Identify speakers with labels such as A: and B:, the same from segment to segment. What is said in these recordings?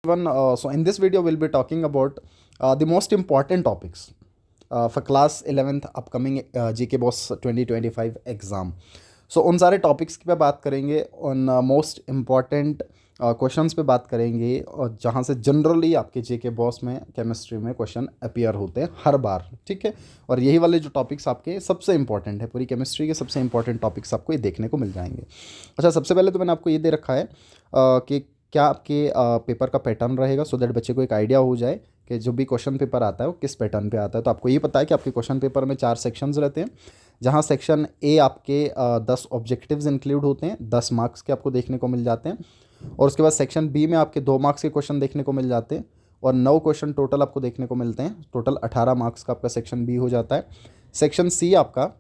A: So in this video we'll be talking about the most important topics for class 11th upcoming GK Boss 2025 exam. So उन सारे topics पे बात करेंगे, उन most important questions पे बात करेंगे, और जहाँ से जनरली आपके जेके बॉस में केमिस्ट्री में क्वेश्चन अपीयर होते हैं हर बार. ठीक है, और यही वाले जो टॉपिक्स आपके सबसे इंपॉर्टेंट है, पूरी केमिस्ट्री के सबसे इंपॉर्टेंट टॉपिक्स आपको ये देखने को मिल जाएंगे. अच्छा, सबसे पहले तो मैंने आपको ये दे रखा है कि क्या आपके पेपर का पैटर्न रहेगा, सो दैट बच्चे को एक आइडिया हो जाए कि जो भी क्वेश्चन पेपर आता है वो किस पैटर्न पे आता है. तो आपको ये पता है कि आपके क्वेश्चन पेपर में 4 सेक्शंस रहते हैं, जहाँ सेक्शन ए आपके 10 ऑब्जेक्टिव्स इंक्लूड होते हैं, 10 मार्क्स के आपको देखने को मिल जाते हैं. और उसके बाद सेक्शन बी में आपके 2 मार्क्स के क्वेश्चन देखने को मिल जाते हैं, और 9 क्वेश्चन टोटल आपको देखने को मिलते हैं. टोटल 18 मार्क्स का आपका सेक्शन बी हो जाता है. सेक्शन सी आपका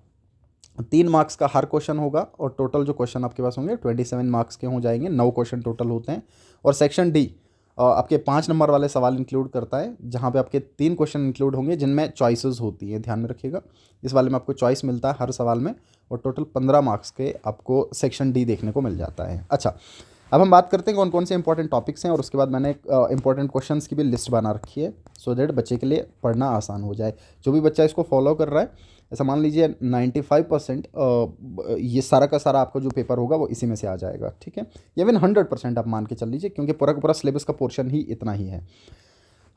A: 3 मार्क्स का हर क्वेश्चन होगा, और टोटल जो क्वेश्चन आपके पास होंगे 27 मार्क्स के हो जाएंगे. 9 क्वेश्चन टोटल होते हैं. और सेक्शन डी आपके 5 नंबर वाले सवाल इंक्लूड करता है, जहाँ पे आपके 3 क्वेश्चन इंक्लूड होंगे जिनमें चॉइसेस होती हैं. ध्यान में रखिएगा, इस वाले में आपको चॉइस मिलता है हर सवाल में, और टोटल 15 मार्क्स के आपको सेक्शन डी देखने को मिल जाता है. अच्छा, अब हम बात करते हैं कौन कौन से इंपॉर्टेंट टॉपिक्स हैं, और उसके बाद मैंने इंपॉर्टेंट क्वेश्चंस की भी लिस्ट बना रखी है, सो दैट बच्चे के लिए पढ़ना आसान हो जाए. जो भी बच्चा इसको फॉलो कर रहा है, ऐसा मान लीजिए 95% ये सारा का सारा आपका जो पेपर होगा वो इसी में से आ जाएगा. ठीक है, इवन 100% आप मान के चल लीजिए, क्योंकि पूरा का पूरा सिलेबस का पोर्शन ही इतना ही है.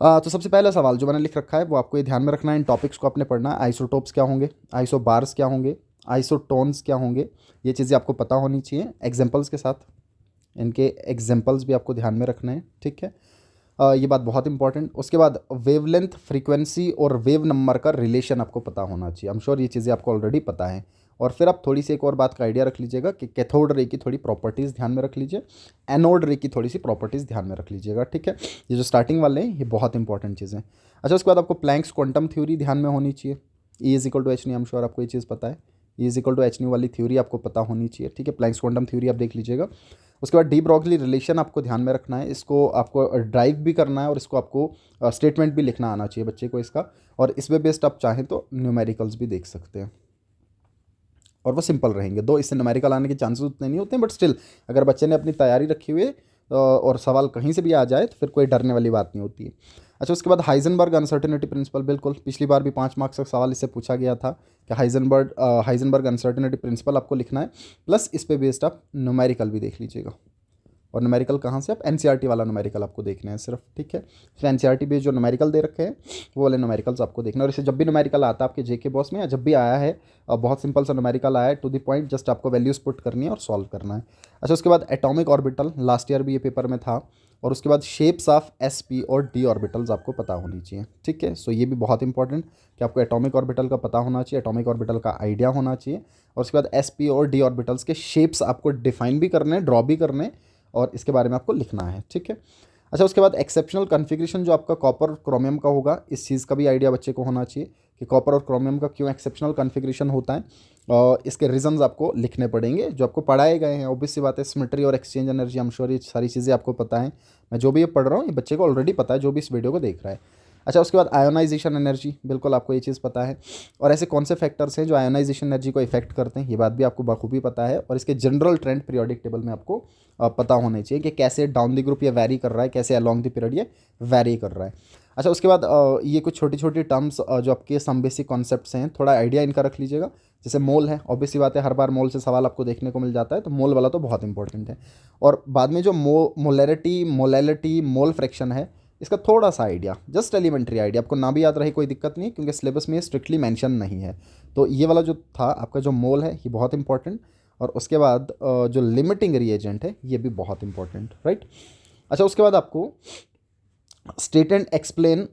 A: तो सबसे पहला सवाल जो मैंने लिख रखा है वो आपको ये ध्यान में रखना है, इन टॉपिक्स को आपने पढ़ना है. आइसोटोप्स क्या होंगे, आइसोबार्स क्या होंगे, आइसोटोन्स क्या होंगे, ये चीज़ें आपको पता होनी चाहिए एग्जाम्पल्स के साथ. इनके एग्जाम्पल्स भी आपको ध्यान में रखना है. ठीक है, ये बात बहुत इंपॉर्टेंट. उसके बाद वेवलेंथ, फ्रीक्वेंसी और वेव नंबर का रिलेशन आपको पता होना चाहिए. आई एम श्योर ये चीज़ें आपको ऑलरेडी पता है. और फिर आप थोड़ी सी एक और बात का आइडिया रख लीजिएगा कि कैथोड रे की थोड़ी प्रॉपर्टीज़ ध्यान में रख लीजिए, एनोड रे की थोड़ी सी प्रॉपर्टीज़ ध्यान में रख लीजिएगा. ठीक है, ये जो स्टार्टिंग वाले हैं ये बहुत इंपॉर्टेंट चीज़ें. अच्छा, उसके बाद आपको प्लैंक्स क्वांटम थ्योरी ध्यान में होनी चाहिए. E is equal to H nu, I am sure आपको ये चीज़ पता है. E is equal to H nu वाली थ्योरी आपको पता होनी चाहिए. ठीक है, प्लैंक्स क्वांटम थ्योरी आप देख लीजिएगा. उसके बाद डी ब्रॉगली रिलेशन आपको ध्यान में रखना है, इसको आपको ड्राइव भी करना है, और इसको आपको स्टेटमेंट भी लिखना आना चाहिए बच्चे को इसका. और इस पे बेस्ड आप चाहें तो न्यूमेरिकल्स भी देख सकते हैं, और वो सिंपल रहेंगे. दो इससे न्यूमेरिकल आने के चांसेस उतने नहीं होते हैं, बट स्टिल अगर बच्चे ने अपनी तैयारी रखी हुई है और सवाल कहीं से भी आ जाए तो फिर कोई डरने वाली बात नहीं होती है. अच्छा, उसके बाद हाइजेनबर्ग अनसर्टेनिटी प्रिंसिपल, बिल्कुल पिछली बार भी 5 मार्क्स का सवाल इससे पूछा गया था कि हाइजेनबर्ग अनसर्टेनिटी प्रिंसिपल आपको लिखना है, प्लस इस पे बेस्ड आप न्यूमेरिकल भी देख लीजिएगा. और न्यूमेरिकल कहाँ से, आप एनसीईआरटी वाला न्यूमेरिकल आपको देखना है सिर्फ. ठीक है, फिर एनसीईआरटी पे जो न्यूमेरिकल दे रखे हैं वो वाले न्यूमेरिकल्स आपको देखना है. और इसे जब भी न्यूमेरिकल आता है आपके जेके बॉस में, या जब भी आया है बहुत सिंपल सा न्यूमेरिकल आया है, टू द पॉइंट, जस्ट आपको वैल्यूज़ पुट करनी है और सॉल्व करना है. अच्छा, उसके बाद एटॉमिक ऑर्बिटल, लास्ट ईयर भी ये पेपर में था. और उसके बाद शेप्स ऑफ एस पी और डी ऑर्बिटल्स आपको पता होनी चाहिए. ठीक है, सो ये भी बहुत इंपॉर्टेंट कि आपको एटॉमिक ऑर्बिटल का पता होना चाहिए, एटॉमिक ऑर्बिटल का आइडिया होना चाहिए. और उसके बाद एस पी और डी ऑर्बिटल्स के शेप्स आपको डिफाइन भी करने हैं, ड्रॉ भी करने हैं, और इसके बारे में आपको लिखना है. ठीक है. अच्छा, उसके बाद एक्सेप्शनल कन्फिग्रेशन जो आपका कॉपर क्रोमियम का होगा, इस चीज़ का भी आइडिया बच्चे को होना चाहिए कि कॉपर और क्रोमियम का क्यों एक्सेप्शनल कन्फिग्रेशन होता है, और इसके रीजंस आपको लिखने पड़ेंगे जो आपको पढ़ाए गए हैं. ऑब्वियस सी बात है, सिमेट्री और exchange energy, I am sure ये सारी चीज़ें आपको पता है. मैं जो भी ये पढ़ रहा हूँ ये बच्चे को ऑलरेडी पता है, जो भी इस वीडियो को देख रहा है. अच्छा, उसके बाद आयोनाइजेशन एनर्जी, बिल्कुल आपको ये चीज़ पता है. और ऐसे कौन से फैक्टर्स हैं जो आयोनाइजेशन एनर्जी को इफेक्ट करते हैं, ये बात भी आपको बखूबी पता है. और इसके जनरल ट्रेंड पीरियोडिक टेबल में आपको पता होने चाहिए कि कैसे डाउन द ग्रुप ये वैरी कर रहा है, कैसे अलॉन्ग द पीरियड ये वैरी कर रहा है. अच्छा, उसके बाद ये कुछ छोटी छोटी टर्म्स जो आपके सम बेसिक कॉन्सेप्ट्स हैं, थोड़ा आइडिया इनका रख लीजिएगा. जैसे मोल है, ऑब्वियस सी बात है, हर बार मोल से सवाल आपको देखने को मिल जाता है, तो मोल वाला तो बहुत इंपॉर्टेंट है. और बाद में जो मोलैरिटी, मोलैलिटी, मोल फ्रैक्शन है, इसका थोड़ा सा आइडिया, जस्ट एलिमेंट्री आइडिया, आपको ना भी याद रहे कोई दिक्कत नहीं, क्योंकि सिलेबस में स्ट्रिक्टली मेंशन नहीं है. तो ये वाला जो था आपका जो मोल है ये बहुत इंपॉर्टेंट. और उसके बाद जो लिमिटिंग रिएजेंट है ये भी बहुत इंपॉर्टेंट, राइट. अच्छा, उसके बाद आपको state and explain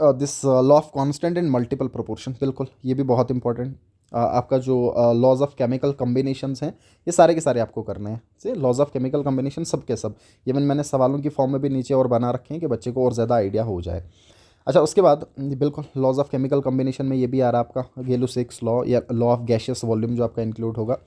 A: this law of constant in multiple proportion, बिल्कुल ये भी बहुत इंपॉर्टेंट. आपका जो लॉज ऑफ केमिकल कम्बिनेशंस हैं ये सारे के सारे आपको करने हैं. से लॉज ऑफ केमिकल कम्बिनेशन सब के सब, इवन मैंने सवालों की फॉर्म में भी नीचे और बना रखे हैं कि बच्चे को और ज़्यादा आइडिया हो जाए. अच्छा, उसके बाद बिल्कुल लॉज ऑफ केमिकल कम्बिनेशन में ये भी आ रहा है आपका गेलुसिक्स लॉ, या लॉ ऑफ गैशियस वॉल्यूम जो आपका इंक्लूड होगा.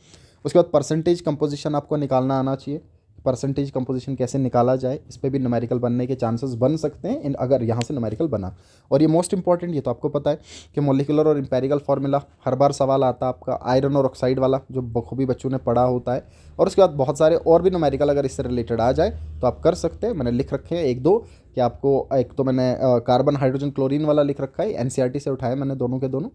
A: उसके बाद परसेंटेज कंपोजिशन आपको निकालना आना चाहिए. परसेंटेज कंपोजिशन कैसे निकाला जाए, इस पे भी न्यूमेरिकल बनने के चांसेस बन सकते हैं अगर यहाँ से न्यूमेरिकल बना। और ये मोस्ट इंपॉर्टेंट, ये तो आपको पता है कि मॉलिक्यूलर और एम्पेरिकल फार्मूला हर बार सवाल आता है आपका, आयरन और ऑक्साइड वाला जो बखूबी बच्चों ने पढ़ा होता है। और उसके बाद बहुत सारे और भी न्यूमेरिकल अगर इससे रिलेटेड आ जाए तो आप कर सकते हैं। मैंने लिख रखे हैं एक दो कि आपको, एक तो मैंने कार्बन हाइड्रोजन क्लोरीन वाला लिख रखा है, एनसीईआरटी से उठाए मैंने दोनों के दोनों,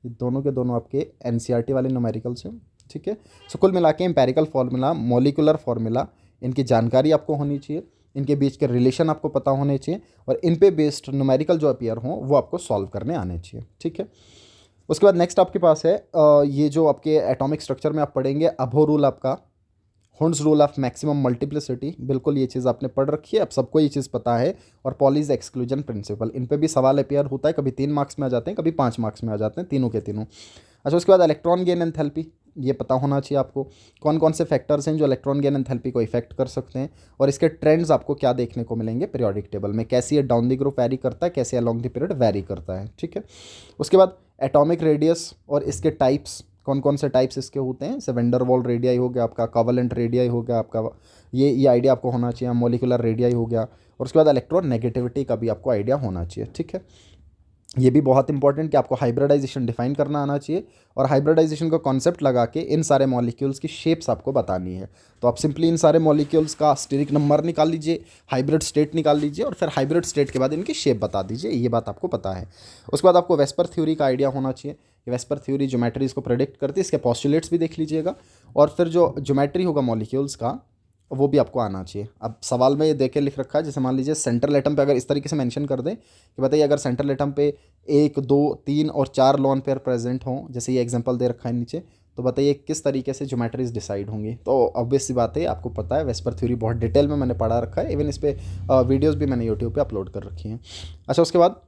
A: ये दोनों के दोनों आपके एनसीईआरटी वाले न्यूमेरिकल्स हैं, ठीक है। सो कुल मिला के एम्पेरिकल फार्मूला, मॉलिक्यूलर फार्मूला, इनकी जानकारी आपको होनी चाहिए, इनके बीच के रिलेशन आपको पता होने चाहिए, और इन पे बेस्ड न्यूमेरिकल जो अपीयर हों वो आपको सॉल्व करने आने चाहिए, ठीक है। उसके बाद नेक्स्ट आपके पास है ये जो आपके एटॉमिक स्ट्रक्चर में आप पढ़ेंगे अबो रूल, आपका Hund's rule of maximum multiplicity, बिल्कुल ये चीज़ आपने पढ़ रखी है, अब सबको ये चीज़ पता है। और पॉलीज एक्सक्लूजन प्रिंसिपल, इन पे भी सवाल अपीयर होता है, कभी 3 मार्क्स में आ जाते हैं, कभी 5 मार्क्स में आ जाते हैं, तीनों के तीनों। अच्छा, उसके बाद इलेक्ट्रॉन गेन एंथैल्पी, ये पता होना चाहिए आपको, कौन कौन से फैक्टर्स हैं जो इलेक्ट्रॉन गेन एंथैल्पी को इफेक्ट कर सकते हैं, और इसके ट्रेंड्स आपको क्या देखने को मिलेंगे पीरियोडिक टेबल में, कैसे ये डाउन द ग्रुप वैरी करता है, कैसे अलॉन्ग द पीरियड वैरी करता है, ठीक है। उसके बाद एटॉमिक रेडियस और इसके टाइप्स, कौन कौन से टाइप्स इसके होते हैं, जैसे वेंडरवॉल रेडियाई हो गया आपका, कवलेंट रेडियाई हो गया आपका, ये आइडिया आपको होना चाहिए, मॉलिक्यूलर रेडियाई हो गया, और उसके बाद इलेक्ट्रॉन नेगेटिविटी का भी आपको आइडिया होना चाहिए, ठीक है। ये भी बहुत इंपॉर्टेंट कि आपको हाइब्रिडाइजेशन डिफाइन करना आना चाहिए, और हाइब्रिडाइजेशन का कॉन्सेप्ट लगा के इन सारे मॉलिक्यूल्स की शेप्स आपको बतानी है। तो आप सिंपली इन सारे मॉलिक्यूल्स का स्टेरिक नंबर निकाल लीजिए, हाइब्रिड स्टेट निकाल लीजिए, और फिर हाइब्रिड स्टेट के बाद इनकी शेप बता दीजिए, ये बात आपको पता है। उसके बाद आपको वेस्पर थ्योरी का आइडिया होना चाहिए, वेस्पर थ्योरी ज्योमेट्रीज को प्रेडिक्ट करती है, इसके पॉस्टुलेट्स भी देख लीजिएगा, और फिर जो ज्योमेट्री होगा मॉलिक्यूल्स का वो भी आपको आना चाहिए। अब सवाल में ये देख के लिख रखा है, जैसे मान लीजिए सेंट्रल एटम पे अगर इस तरीके से मेंशन कर दें कि बताइए अगर सेंट्रल एटम पे 1, 2, 3 और 4 लोन पेयर प्रेजेंट हों, जैसे ये एग्जांपल दे रखा है नीचे, तो बताइए किस तरीके से ज्योमेट्रीज डिसाइड होंगी। तो ऑब्वियस सी बात है, आपको पता है वेस्पर थ्योरी बहुत डिटेल में मैंने पढ़ा रखा है, इवन इस पर वीडियोज़ भी मैंने यूट्यूब पर अपलोड कर रखी हैं। अच्छा, उसके बाद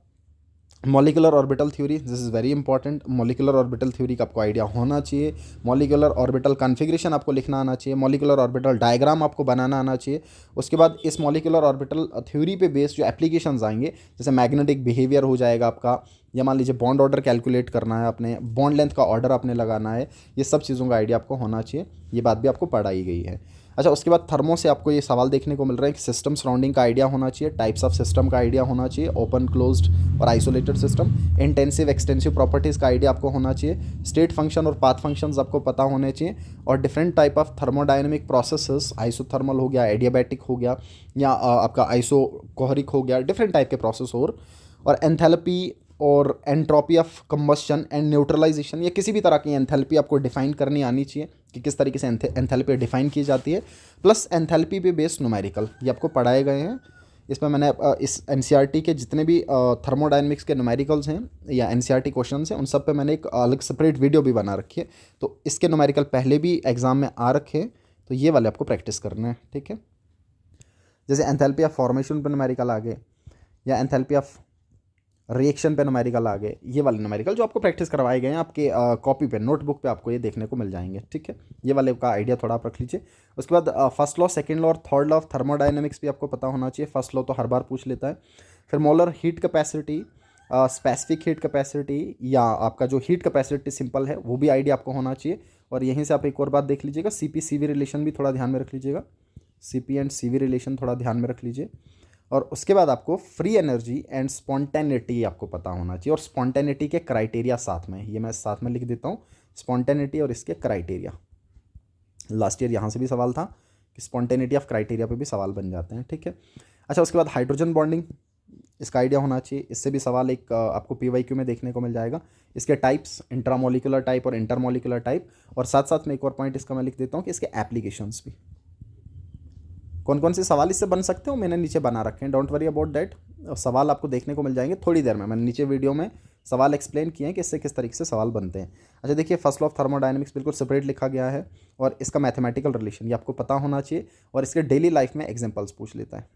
A: molecular orbital theory, this is very important, molecular orbital theory का आपको आइडिया होना चाहिए, मॉलिक्यूलर ऑर्बिटल कॉन्फ़िगरेशन आपको लिखना आना चाहिए, मॉलिक्यूलर ऑर्बिटल डायग्राम आपको बनाना आना चाहिए। उसके बाद इस मॉलिक्यूलर ऑर्बिटल थ्योरी पे बेस्ड जो एप्लीकेशंस आएंगे, जैसे मैग्नेटिक बिहेवियर हो जाएगा आपका, या मान लीजिए बॉन्ड ऑर्डर कैलकुलेट करना है आपने, बॉन्ड लेंथ का ऑर्डर आपने लगाना है, ये सब चीज़ों का आइडिया आपको होना चाहिए, ये बात भी आपको पढ़ाई गई है। अच्छा, उसके बाद थर्मो से आपको ये सवाल देखने को मिल रहा है कि सिस्टम सराउंडिंग का आइडिया होना चाहिए, टाइप्स ऑफ सिस्टम का आइडिया होना चाहिए, ओपन क्लोज्ड और isolated system, intensive extensive properties का आइडिया आपको होना चाहिए, स्टेट फंक्शन और पाथ फंक्शंस आपको पता होने चाहिए, और different type of thermodynamic processes, isothermal हो गया, एडियाबैटिक हो गया, या आपका आइसोकोहरिक हो गया, डिफरेंट टाइप के प्रोसेस और एंथैल्पी और entropy of combustion and neutralisation, या किसी भी तरह की एंथैल्पी आपको डिफाइन करनी आनी चाहिए कि किस तरीके से एंथैल्पी डिफाइन की जाती है, प्लस एंथैल्पी पे बेस्ड न्यूमेरिकल ये आपको पढ़ाए गए हैं। इसमें मैंने इस एनसीईआरटी के जितने भी थर्मोडायनेमिक्स के न्यूमेरिकल्स हैं या एनसीईआरटी क्वेश्चंस हैं, उन सब पे मैंने एक अलग सेपरेट वीडियो भी बना रखी है, तो इसके न्यूमेरिकल पहले भी एग्जाम में आ रखे हैं, तो ये वाले आपको प्रैक्टिस करना है, ठीक है। जैसे एंथैल्पी ऑफ फॉर्मेशन पे न्यूमेरिकल आ गए, या एंथैल्पी ऑफ रिएक्शन पे न्यूमेरिकल आ गए, ये वाले न्यूमेरिकल जो आपको प्रैक्टिस करवाए गए हैं आपके कॉपी पे, नोटबुक पे आपको ये देखने को मिल जाएंगे, ठीक है। ये वाले का आइडिया थोड़ा आप रख लीजिए। उसके बाद फर्स्ट लॉ, सेकंड लॉ और थर्ड लॉ ऑफ थर्मोडायनेमिक्स भी आपको पता होना चाहिए, फर्स्ट लॉ तो हर बार पूछ लेता है। फिर molar heat capacity, specific heat capacity, या आपका जो हीट कैपेसिटी सिंपल है वो भी आइडिया आपको होना चाहिए। और यहीं से आप एक और बात देख लीजिएगा, सीपी सीवी रिलेशन भी थोड़ा ध्यान में रख लीजिएगा, सीपी एंड सीवी रिलेशन थोड़ा ध्यान में रख लीजिए। और उसके बाद आपको फ्री एनर्जी एंड स्पॉन्टेनिटी आपको पता होना चाहिए, और स्पॉन्टेनिटी के क्राइटेरिया साथ में, ये मैं साथ में लिख देता हूँ, स्पॉन्टेनिटी और इसके क्राइटेरिया। लास्ट ईयर यहाँ से भी सवाल था कि स्पॉन्टेनिटी ऑफ क्राइटेरिया पे भी सवाल बन जाते हैं, ठीक है। अच्छा, उसके बाद हाइड्रोजन बॉन्डिंग, इसका आइडिया होना चाहिए, इससे भी सवाल एक आपको पीवाईक्यू में देखने को मिल जाएगा। इसके टाइप्स, इंट्रामोलिकुलर टाइप और इंटरमोलिकुलर टाइप, और साथ साथ में एक और पॉइंट इसका मैं लिख देता हूँ कि इसके एप्लीकेशंस भी, कौन कौन से सवाल इससे बन सकते हो मैंने नीचे बना रखे हैं, डोंट वरी अबाउट दैट। सवाल आपको देखने को मिल जाएंगे थोड़ी देर में, मैंने नीचे वीडियो में सवाल एक्सप्लेन किए हैं कि इससे किस तरीके से सवाल बनते हैं। अच्छा देखिए, फर्स्ट लॉ ऑफ थर्मोडायनेमिक्स बिल्कुल सेपरेट लिखा गया है, और इसका मैथमेटिकल रिलेशन ये आपको पता होना चाहिए, और इसके डेली लाइफ में एग्जाम्पल्स पूछ लेता है,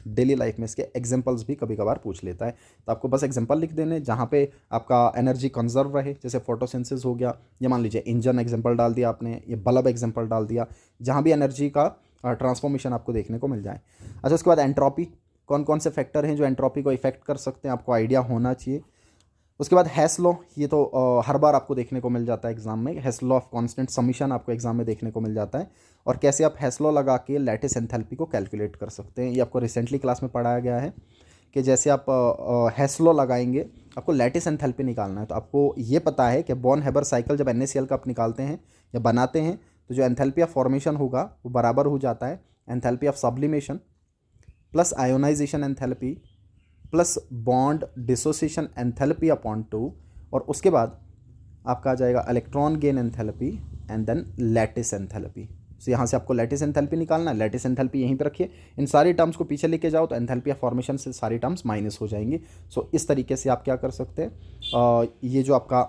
A: डेली लाइफ में इसके एग्जाम्पल्स भी कभी कभार पूछ लेता है। तो आपको बस एग्जाम्पल लिख देने जहाँ पे आपका एनर्जी कंजर्व रहे, जैसे फोटोसिंथेसिस हो गया, या मान लीजिए इंजन एग्जाम्पल डाल दिया आपने, ये बल्ब एग्जाम्पल डाल दिया, जहाँ भी एनर्जी का ट्रांसफॉर्मेशन आपको देखने को मिल जाए। अच्छा, उसके बाद एंट्रोपी, कौन कौन से फैक्टर हैं जो एंट्रोपी को इफेक्ट कर सकते हैं, आपको आइडिया होना चाहिए। उसके बाद हेस लॉ, ये तो हर बार आपको देखने को मिल जाता है एग्जाम में। हेस लॉ ऑफ कांस्टेंट समीशन आपको एग्जाम में देखने को मिल जाता है। और कैसे आप हेस लॉ लगा के लैटिस एंथैल्पी को कैलकुलेट कर सकते हैं, ये आपको रिसेंटली क्लास में पढ़ाया गया है कि जैसे आप हेस लॉ लगाएंगे, आपको लैटिस एंथैल्पी निकालना है। तो आपको ये पता है कि बॉर्न हेबर साइकिल जब NaCl का आप निकालते हैं या बनाते हैं तो जो एंथैल्पी ऑफ फॉर्मेशन होगा वो बराबर हो जाता है enthalpy of sublimation plus ionisation enthalpy plus bond dissociation enthalpy upon 2, और उसके बाद आपका आ जाएगा electron gain enthalpy and then lattice enthalpy. So यहाँ से आपको लैटिस एंथैल्पी निकालना है, लैटिस एंथैल्पी यहीं पे रखिए, इन सारी टर्म्स को पीछे लेके जाओ तो एंथैल्पी ऑफ फॉर्मेशन से सारी टर्म्स माइनस हो जाएंगी। सो इस तरीके से आप क्या कर सकते हैं, ये जो आपका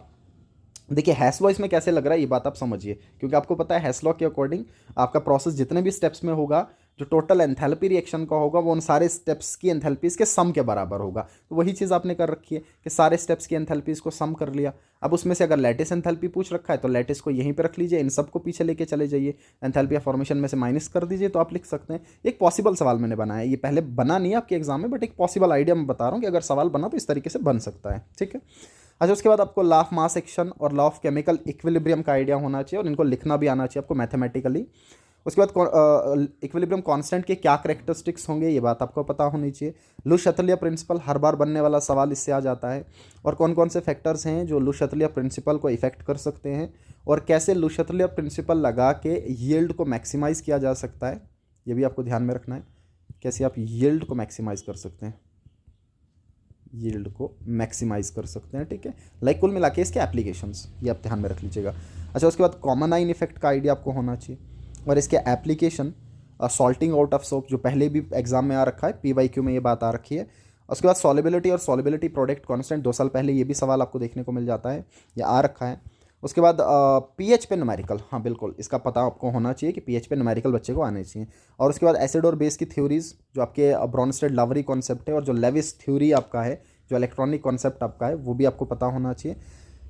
A: देखिए हेस लॉ इसमें कैसे लग रहा है ये बात आप समझिए, क्योंकि आपको पता है हेस लॉ के अकॉर्डिंग आपका प्रोसेस जितने भी स्टेप्स में होगा, जो टोटल एंथैल्पी रिएक्शन का होगा वो उन सारे स्टेप्स की एंथैल्पीज के सम के बराबर होगा। तो वही चीज़ आपने कर रखी है कि सारे स्टेप्स की एंथैल्पीज को सम कर लिया। अब उसमें से अगर लैटिस एंथैल्पी पूछ रखा है तो लैटिस को यहीं पे रख लीजिए, इन सब को पीछे लेके चले जाइए, एंथैल्पी ऑफ फॉर्मेशन में से माइनस कर दीजिए, तो आप लिख सकते हैं। एक पॉसिबल सवाल मैंने बनाया है, ये पहले बना नहीं है आपके एग्जाम में, बट एक पॉसिबल आइडिया मैं बता रहा हूँ कि अगर सवाल बना तो इस तरीके से बन सकता है, ठीक है। अच्छा, उसके बाद आपको लॉ ऑफ मास एक्शन और लॉ ऑफ केमिकल इक्विलिब्रियम का आइडिया होना चाहिए और इनको लिखना भी आना चाहिए आपको मैथमेटिकली। उसके बाद इक्विलिब्रियम कांस्टेंट के क्या करेक्टरिस्टिक्स होंगे ये बात आपको पता होनी चाहिए। लू शतलिया प्रिंसिपल, हर बार बनने वाला सवाल इससे आ जाता है। और कौन कौन से फैक्टर्स हैं जो लू शतलिया प्रिंसिपल को इफेक्ट कर सकते हैं, और कैसे लू शतलिया प्रिंसिपल लगा के यील्ड को मैक्सिमाइज़ किया जा सकता है, ये भी आपको ध्यान में रखना है। कैसे आप यील्ड को मैक्सिमाइज़ कर सकते हैं, यील्ड को मैक्सिमाइज कर सकते हैं, ठीक है। लाइक कुल मिला के इसके एप्लीकेशंस ये आप ध्यान में रख लीजिएगा। अच्छा, उसके बाद कॉमन आइन इफेक्ट का आइडिया आपको होना चाहिए और इसके application salting out of soap, जो पहले भी एग्जाम में आ रखा है, PYQ में ये बात आ रखी है। उसके बाद सॉलिबिलिटी और सॉलिबिलिटी प्रोडक्ट कांस्टेंट, 2 साल पहले ये भी सवाल आपको देखने को मिल जाता है, ये आ रखा है। उसके बाद pH पे न्यूमेरिकल, हाँ बिल्कुल इसका पता आपको होना चाहिए कि pH पे न्यूमेरिकल बच्चे को आने चाहिए। और उसके बाद एसिड और बेस की थ्योरीज, जो आपके ब्रॉन्स्टेड लावरी कॉन्सेप्ट है, और जो लेविस थ्योरी आपका है, जो इलेक्ट्रॉनिक कॉन्सेप्ट आपका है, वो भी आपको पता होना चाहिए।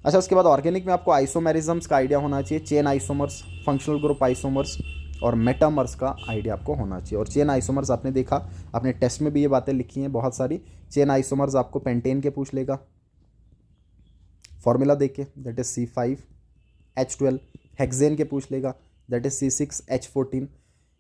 A: अच्छा, उसके बाद ऑर्गेनिक में आपको आइसोमेरिज्म्स का आइडिया होना चाहिए, chain isomers, functional group isomers और मेटामर्स का आइडिया आपको होना चाहिए। और चेन आइसोमर्स आपने देखा, आपने टेस्ट में भी ये बातें लिखी हैं बहुत सारी। चेन आइसोमर्स आपको पेंटेन के पूछ लेगा, फॉर्मूला देख के, दैट इज C5H12। हेक्सेन के पूछ लेगा, दैट इज C6H14।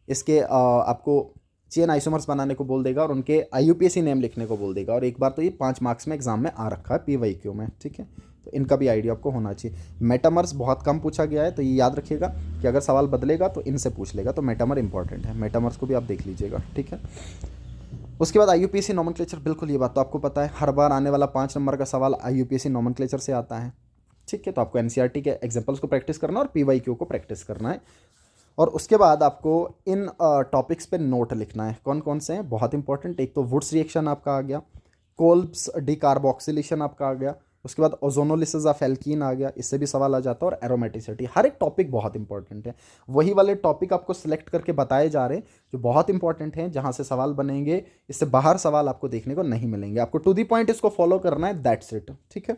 A: इसके आपको चेन आइसोमर्स बनाने को बोल देगा और उनके IUPAC नेम लिखने को बोल देगा। और एक बार तो ये 5 मार्क्स में एग्जाम में आ रखा है PYQ में, ठीक है। तो इनका भी आइडिया आपको होना चाहिए। मेटामर्स बहुत कम पूछा गया है, तो ये याद रखिएगा कि अगर सवाल बदलेगा तो इनसे पूछ लेगा, तो मेटामर इंपॉर्टेंट है, मेटामर्स को भी आप देख लीजिएगा, ठीक है। उसके बाद IUPAC नोमेनक्लेचर, बिल्कुल ये बात तो आपको पता है, हर बार आने वाला 5 नंबर का सवाल IUPAC नोमेनक्लेचर से आता है, ठीक है। तो आपको NCERT के एग्जाम्पल्स को प्रैक्टिस करना और PYQ को प्रैक्टिस करना है। और उसके बाद आपको इन टॉपिक्स पे नोट लिखना है। कौन कौन से हैं, बहुत इंपॉर्टेंट, एक तो वुड्स रिएक्शन आपका आ गया, कोल्ब्स डिकार्बोक्सिलेशन आपका आ गया, उसके बाद ओजोनोलिसिस ऑफ एल्कीन आ गया, इससे भी सवाल आ जाता है, और एरोमेटिसिटी। हर एक टॉपिक बहुत इंपॉर्टेंट है, वही वाले टॉपिक आपको सिलेक्ट करके बताए जा रहे हैं जो बहुत इंपॉर्टेंट हैं, जहाँ से सवाल बनेंगे, इससे बाहर सवाल आपको देखने को नहीं मिलेंगे। आपको टू दी पॉइंट इसको फॉलो करना है, दैट्स इट, ठीक है।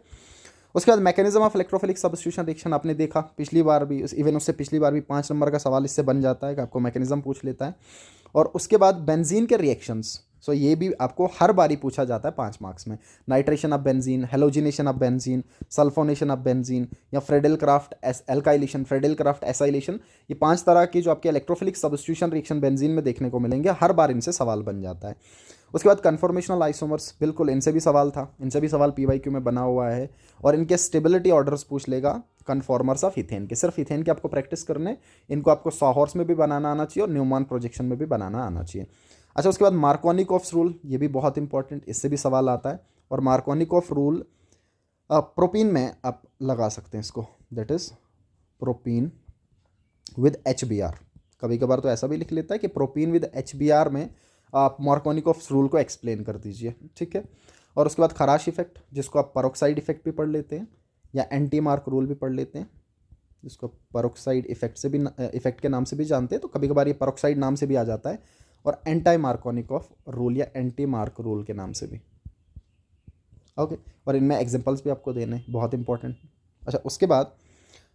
A: उसके बाद mechanism of electrophilic substitution reaction आपने देखा पिछली बार भी, इवन उससे पिछली बार भी 5 नंबर का सवाल इससे बन जाता है कि आपको मैकेनिज्म पूछ लेता है। और उसके बाद बेंजीन के रिएक्शंस, सो ये भी आपको हर बारी पूछा जाता है 5 मार्क्स में। Nitration of benzene, halogenation of benzene, sulphonation of benzene, या Friedel Crafts alkylation, Friedel Crafts acylation, ये 5 तरह की जो आपके इलेक्ट्रोफिलिक सब्स्टिट्यूशन रिएक्शन बेंजीन में देखने को मिलेंगे, हर बार इनसे सवाल बन जाता है। उसके बाद कन्फॉर्मेशनल आइसोमर्स, बिल्कुल इनसे भी सवाल था, इनसे भी सवाल PYQ में बना हुआ है। और इनके स्टेबिलिटी ऑर्डर्स पूछ लेगा कन्फॉर्मर्स ऑफ इथेन के, सिर्फ इथेन के आपको प्रैक्टिस करने, इनको आपको सॉहॉर्स में भी बनाना आना चाहिए और न्यूमैन प्रोजेक्शन में भी बनाना आना चाहिए। अच्छा, उसके बाद मार्कोनिकॉफ्स रूल, ये भी बहुत इंपॉर्टेंट, इससे भी सवाल आता है। और मार्कोनिकॉफ रूल प्रोपीन में आप लगा सकते हैं इसको, that is propene with HBr। कभी कभार तो ऐसा भी लिख लेता है कि प्रोपीन विद HBr में आप मार्कोनिकॉफ्स रूल को एक्सप्लेन कर दीजिए, ठीक है। और उसके बाद खराश इफेक्ट, जिसको आप परोक्साइड इफेक्ट भी पढ़ लेते हैं, या एंटी मार्क रूल भी पढ़ लेते हैं, जिसको परोक्साइड इफेक्ट से भी इफेक्ट के नाम से भी जानते हैं, तो कभी कभार ये परोक्साइड नाम से भी आ जाता है, और एंटी मार्कोनिकॉफ रूल या एंटी मार्क रूल के नाम से भी, ओके। और इनमें एग्जांपल्स भी आपको देने, बहुत इंपॉर्टेंट। अच्छा, उसके बाद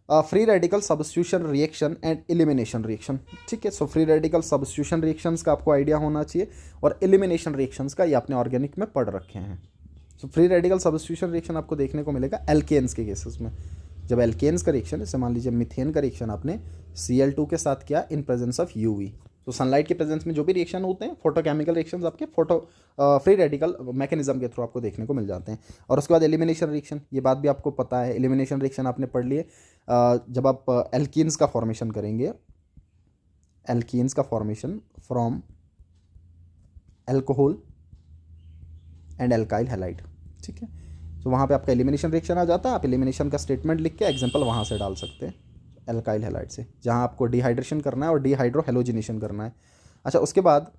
A: free radical substitution reaction and elimination reaction, ठीक है। So free radical substitution reactions का आपको आइडिया होना चाहिए, और एलिमिनेशन रिएक्शंस का ये आपने ऑर्गेनिक में पढ़ रखे हैं। So free radical substitution reaction आपको देखने को मिलेगा एल्केन्स के केसेस में। जब एल्केन्स का रिएक्शन, जैसे मान लीजिए मीथेन का रिएक्शन आपने Cl2 के साथ किया इन प्रेजेंस ऑफ यूवी, तो सनलाइट के प्रेजेंस में जो भी रिएक्शन होते हैं फोटोकेमिकल रिएक्शंस आपके फ्री रेडिकल मैकेनिज्म के थ्रू आपको देखने को मिल जाते हैं। और उसके बाद एलिमिनेशन रिएक्शन, ये बात भी आपको पता है, एलिमिनेशन रिएक्शन आपने पढ़ लिए। जब आप एल्कीन्स का फॉर्मेशन करेंगे, एल्कीन्स का formation from alcohol and alkyl halide, ठीक है, तो वहाँ पे आपका एलिमिनेशन रिएक्शन आ जाता है। आप एलिमिनेशन का स्टेटमेंट लिख के एग्जांपल वहाँ से डाल सकते हैं एल्काइल हैलाइड से, जहाँ आपको डिहाइड्रेशन करना है और डिहाइड्रो हेलोजिनेशन करना है। अच्छा, उसके बाद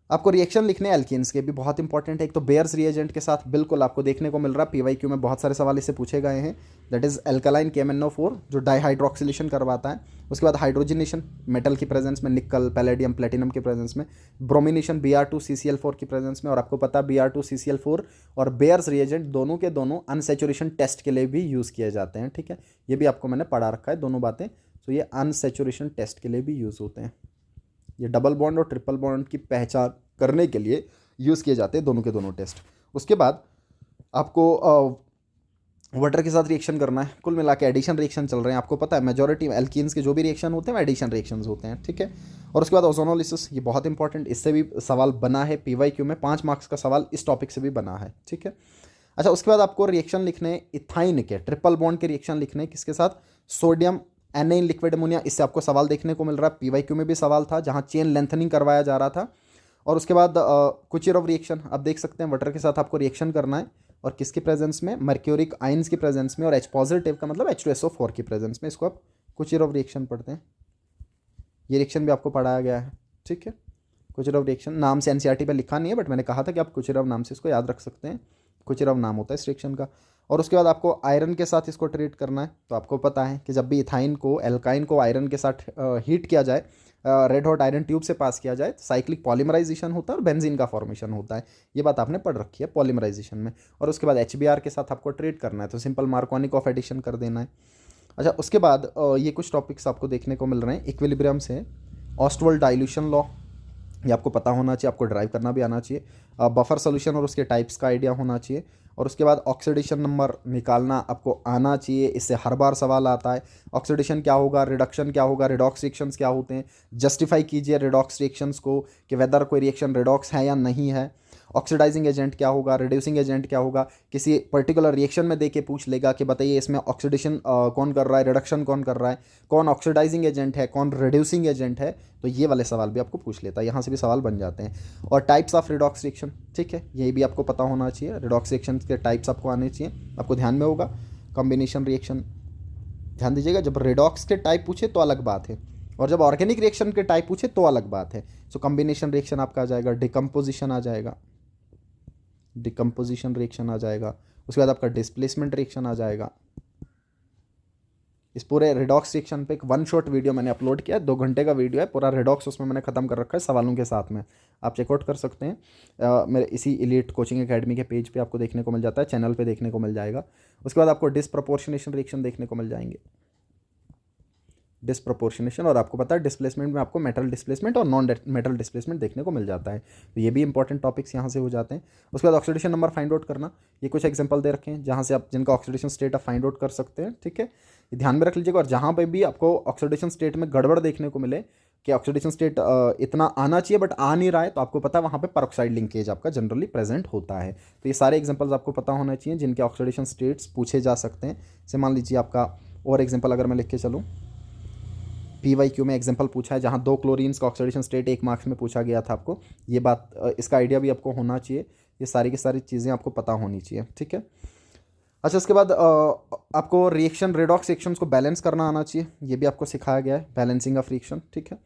A: आपको रिएक्शन लिखने हैं एल्कीन्स के, भी बहुत इंपॉर्टेंट है। एक तो बेयर्स रिएजेंट के साथ बिल्कुल आपको देखने को मिल रहा है, पीवाईक्यू में बहुत सारे सवाल इससे पूछे गए हैं। दैट इज एल्कलाइन KMnO4 जो डाइहाइड्रोक्सिलेशन करवाता है। उसके बाद हाइड्रोजनेशन मेटल की प्रेजेंस में, निकल, पैलेडियम, प्लेटिनम के प्रेजेंस में, ब्रोमिनेशन Br2CCl4 की प्रेजेंस में। और आपको पता है Br2CCl4 और बेयर्स रिएजेंट दोनों के दोनों अनसेचुरेशन टेस्ट के लिए भी यूज़ किए जाते हैं, ठीक है, ये भी आपको मैंने पढ़ा रखा है दोनों बातें। तो ये अनसेचुरेशन टेस्ट के लिए भी यूज़ होते हैं, ये डबल बॉन्ड और ट्रिपल बॉन्ड की पहचान करने के लिए यूज़ किए जाते हैं दोनों के दोनों टेस्ट। उसके बाद आपको वाटर के साथ रिएक्शन करना है। कुल मिला के एडिशन रिएक्शन चल रहे हैं, आपको पता है मेजॉरिटी एल्कीन्स के जो भी रिएक्शन होते हैं एडिशन रिएक्शंस होते हैं, ठीक है। और उसके बाद ओजोनोलिसिस, ये बहुत इंपॉर्टेंट, इससे भी सवाल बना है पीवाईक्यू में, 5 मार्क्स का सवाल इस टॉपिक से भी बना है, ठीक है। अच्छा, उसके बाद आपको रिएक्शन लिखने इथाइन के, ट्रिपल बॉन्ड के रिएक्शन लिखने, किसके साथ, सोडियम एनाइन लिक्विड अमोनिया, इससे आपको सवाल देखने को मिल रहा है। पीवाईक्यू में भी सवाल था जहाँ चेन लेंथनिंग करवाया जा रहा था। और उसके बाद कुचिरोव रिएक्शन आप देख सकते हैं, वाटर के साथ आपको रिएक्शन करना है और किसके प्रेजेंस में, मर्क्यूरिक आयंस की प्रेजेंस में, और H पॉजिटिव का मतलब H2SO4 की प्रेजेंस में, इसको आप कुचिरोव रिएक्शन पढ़ते हैं। ये रिएक्शन भी आपको पढ़ाया गया है, ठीक है। कुचिरोव रिएक्शन नाम से NCERT पे लिखा नहीं है, बट मैंने कहा था कि आप कुचिरोव नाम से इसको याद रख सकते हैं, कुचिरोव नाम होता है इस रिएक्शन का। और उसके बाद आपको आयरन के साथ इसको ट्रीट करना है। तो आपको पता है कि जब भी इथाइन को, एल्काइन को आयरन के साथ हीट किया जाए, रेड हॉट आयरन ट्यूब से पास किया जाए, तो साइक्लिक पॉलीमराइजेशन होता है और बेंजीन का फॉर्मेशन होता है। ये बात आपने पढ़ रखी है पॉलीमराइजेशन में। और उसके बाद HBr के साथ आपको ट्रीट करना है, तो सिंपल मार्कोनिक ऑफ एडिशन कर देना है। अच्छा, उसके बाद ये कुछ टॉपिक्स आपको देखने को मिल रहे हैं इक्विलिब्रियम से, ऑस्टवर्ल्ड डाइल्यूशन लॉ, ये आपको पता होना चाहिए, आपको ड्राइव करना भी आना चाहिए। बफर सोल्यूशन और उसके टाइप्स का आइडिया होना चाहिए। और उसके बाद ऑक्सीडेशन नंबर निकालना आपको आना चाहिए, इससे हर बार सवाल आता है। ऑक्सीडेशन क्या होगा, रिडक्शन क्या होगा, रिडॉक्स रिएक्शंस क्या होते हैं, जस्टिफाई कीजिए रिडॉक्स रिएक्शंस को कि वेदर कोई रिएक्शन रिडॉक्स है या नहीं है। ऑक्सीडाइजिंग एजेंट क्या होगा, रिड्यूसिंग एजेंट क्या होगा, किसी पर्टिकुलर रिएक्शन में देके पूछ लेगा कि बताइए इसमें ऑक्सीडेशन कौन कर रहा है, रिडक्शन कौन कर रहा है, कौन ऑक्सीडाइजिंग एजेंट है, कौन रिड्यूसिंग एजेंट है। तो ये वाले सवाल भी आपको पूछ लेता है, यहाँ से भी सवाल बन जाते हैं। और टाइप्स ऑफ रिडॉक्स रिएक्शन, ठीक है, ये भी आपको पता होना चाहिए। रिडॉक्स रिएक्शन के टाइप्स आपको आने चाहिए, आपको ध्यान में होगा। कॉम्बिनेशन रिएक्शन, ध्यान दीजिएगा, जब रिडॉक्स के टाइप पूछे तो अलग बात है, और जब ऑर्गेनिक रिएक्शन के टाइप पूछे तो अलग बात है। सो कॉम्बिनेशन रिएक्शन आपका आ जाएगा, डिकम्पोजिशन आ जाएगा, डिकम्पोजिशन रिएक्शन आ जाएगा। उसके बाद आपका डिस्प्लेसमेंट रिएक्शन आ जाएगा। इस पूरे रिडॉक्स रिएक्शन पे एक 1 शॉट वीडियो मैंने अपलोड किया है, 2 घंटे का वीडियो है पूरा रिडॉक्स, उसमें मैंने खत्म कर रखा है सवालों के साथ में, आप चेकआउट कर सकते हैं। मेरे इसी एलीट कोचिंग एकेडमी के पेज पे आपको देखने को मिल जाता है, चैनल पे देखने को मिल जाएगा। उसके बाद आपको डिसप्रपोर्शनेशन रिएक्शन देखने को मिल जाएंगे, डिसप्रपोर्शनेशन, और आपको पता है डिस्प्लेसमेंट में आपको मेटल डिस्प्लेसमेंट और नॉन मेटल डिस्प्लेसमेंट देखने को मिल जाता है। तो ये भी इंपॉर्टेंट टॉपिक्स यहाँ से हो जाते हैं। उसके बाद ऑक्सीडेशन नंबर फाइंड आउट करना, ये कुछ एग्जांपल दे रखे हैं जहाँ से आप जिनका ऑक्सीडेशन स्टेट आप फाइंड आउट कर सकते हैं, ठीक है, ये ध्यान में रख लीजिएगा। और जहाँ पर भी आपको ऑक्सीडेशन स्टेट में गड़बड़ देखने को मिले कि ऑक्सीडेशन स्टेट इतना आना चाहिए बट आ नहीं रहा है, तो आपको पता है वहाँ पे परऑक्साइड लिंकेज आपका जनरली प्रेजेंट होता है। तो ये सारे एग्जांपल्स आपको पता होना चाहिए जिनके ऑक्सीडेशन स्टेट्स पूछे जा सकते हैं। जैसे मान लीजिए आपका और एग्जांपल अगर मैं लिख के चलूँ, पीवाईक्यू में एग्जांपल पूछा है जहाँ 2 क्लोरीन्स का ऑक्सीडेशन स्टेट 1 मार्क्स में पूछा गया था आपको, ये बात इसका आइडिया भी आपको होना चाहिए। ये सारी की सारी चीज़ें आपको पता होनी चाहिए, ठीक है। अच्छा, उसके बाद आपको रिएक्शन, रिडॉक्स रिएक्शंस को बैलेंस करना आना चाहिए, ये भी आपको सिखाया गया है, बैलेंसिंग ऑफ रिएक्शन, ठीक है।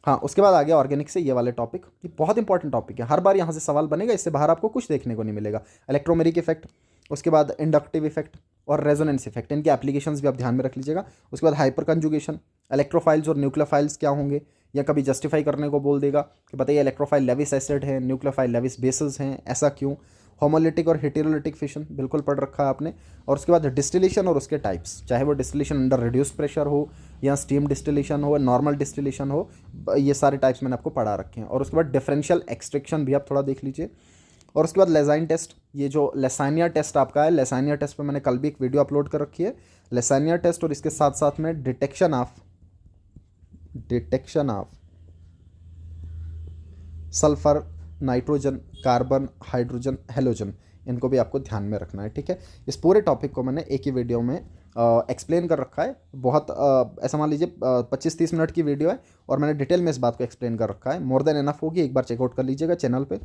A: हाँ, उसके बाद आ गया ऑर्गेनिक से ये वाले टॉपिक, ये बहुत इंपॉर्टेंट टॉपिक है, हर बार यहाँ से सवाल बनेगा, इससे बाहर आपको कुछ देखने को नहीं मिलेगा। इलेक्ट्रोमेरिक इफेक्ट, उसके बाद इंडक्टिव इफेक्ट और रेजोनेंस इफेक्ट, इनके एप्लीकेशंस भी आप ध्यान में रख लीजिएगा। उसके बाद हाइपर कंजुगेशन, इलेक्ट्रोफाइल्स और न्यूक्लियोफाइल्स क्या होंगे, या कभी जस्टिफाई करने को बोल देगा कि बताइए इलेक्ट्रोफाइल लेविस एसिड है, न्यूक्लियोफाइल लेविस बेसेस हैं, ऐसा क्यों। होमोलिटिक और हेटेरोलिटिक फिशन बिल्कुल पढ़ रखा है आपने। और उसके बाद डिस्टिलेशन और उसके टाइप्स, चाहे वो डिस्टिलेशन अंडर रिड्यूस्ड प्रेशर हो या स्टीम डिस्टिलेशन हो, नॉर्मल डिस्टिलेशन हो, ये सारे टाइप्स मैंने आपको पढ़ा रखे हैं। और उसके बाद डिफरेंशियल एक्सट्रैक्शन भी आप थोड़ा देख लीजिए। और उसके बाद लेसाइन टेस्ट, ये जो लेसानिया टेस्ट आपका है, लेसानिया टेस्ट पे मैंने कल भी एक वीडियो अपलोड कर रखी है, लेसानिया टेस्ट, और इसके साथ साथ में detection of sulphur, nitrogen, carbon, hydrogen, halogen, इनको भी आपको ध्यान में रखना है, ठीक है। इस पूरे टॉपिक को मैंने एक ही वीडियो में एक्सप्लेन कर रखा है, बहुत ऐसा मान लीजिए 25-30 मिनट की वीडियो है, और मैंने डिटेल में इस बात को एक्सप्लेन कर रखा है, मोर देन एनफ होगी, एक बार चेकआउट कर लीजिएगा चैनल पे।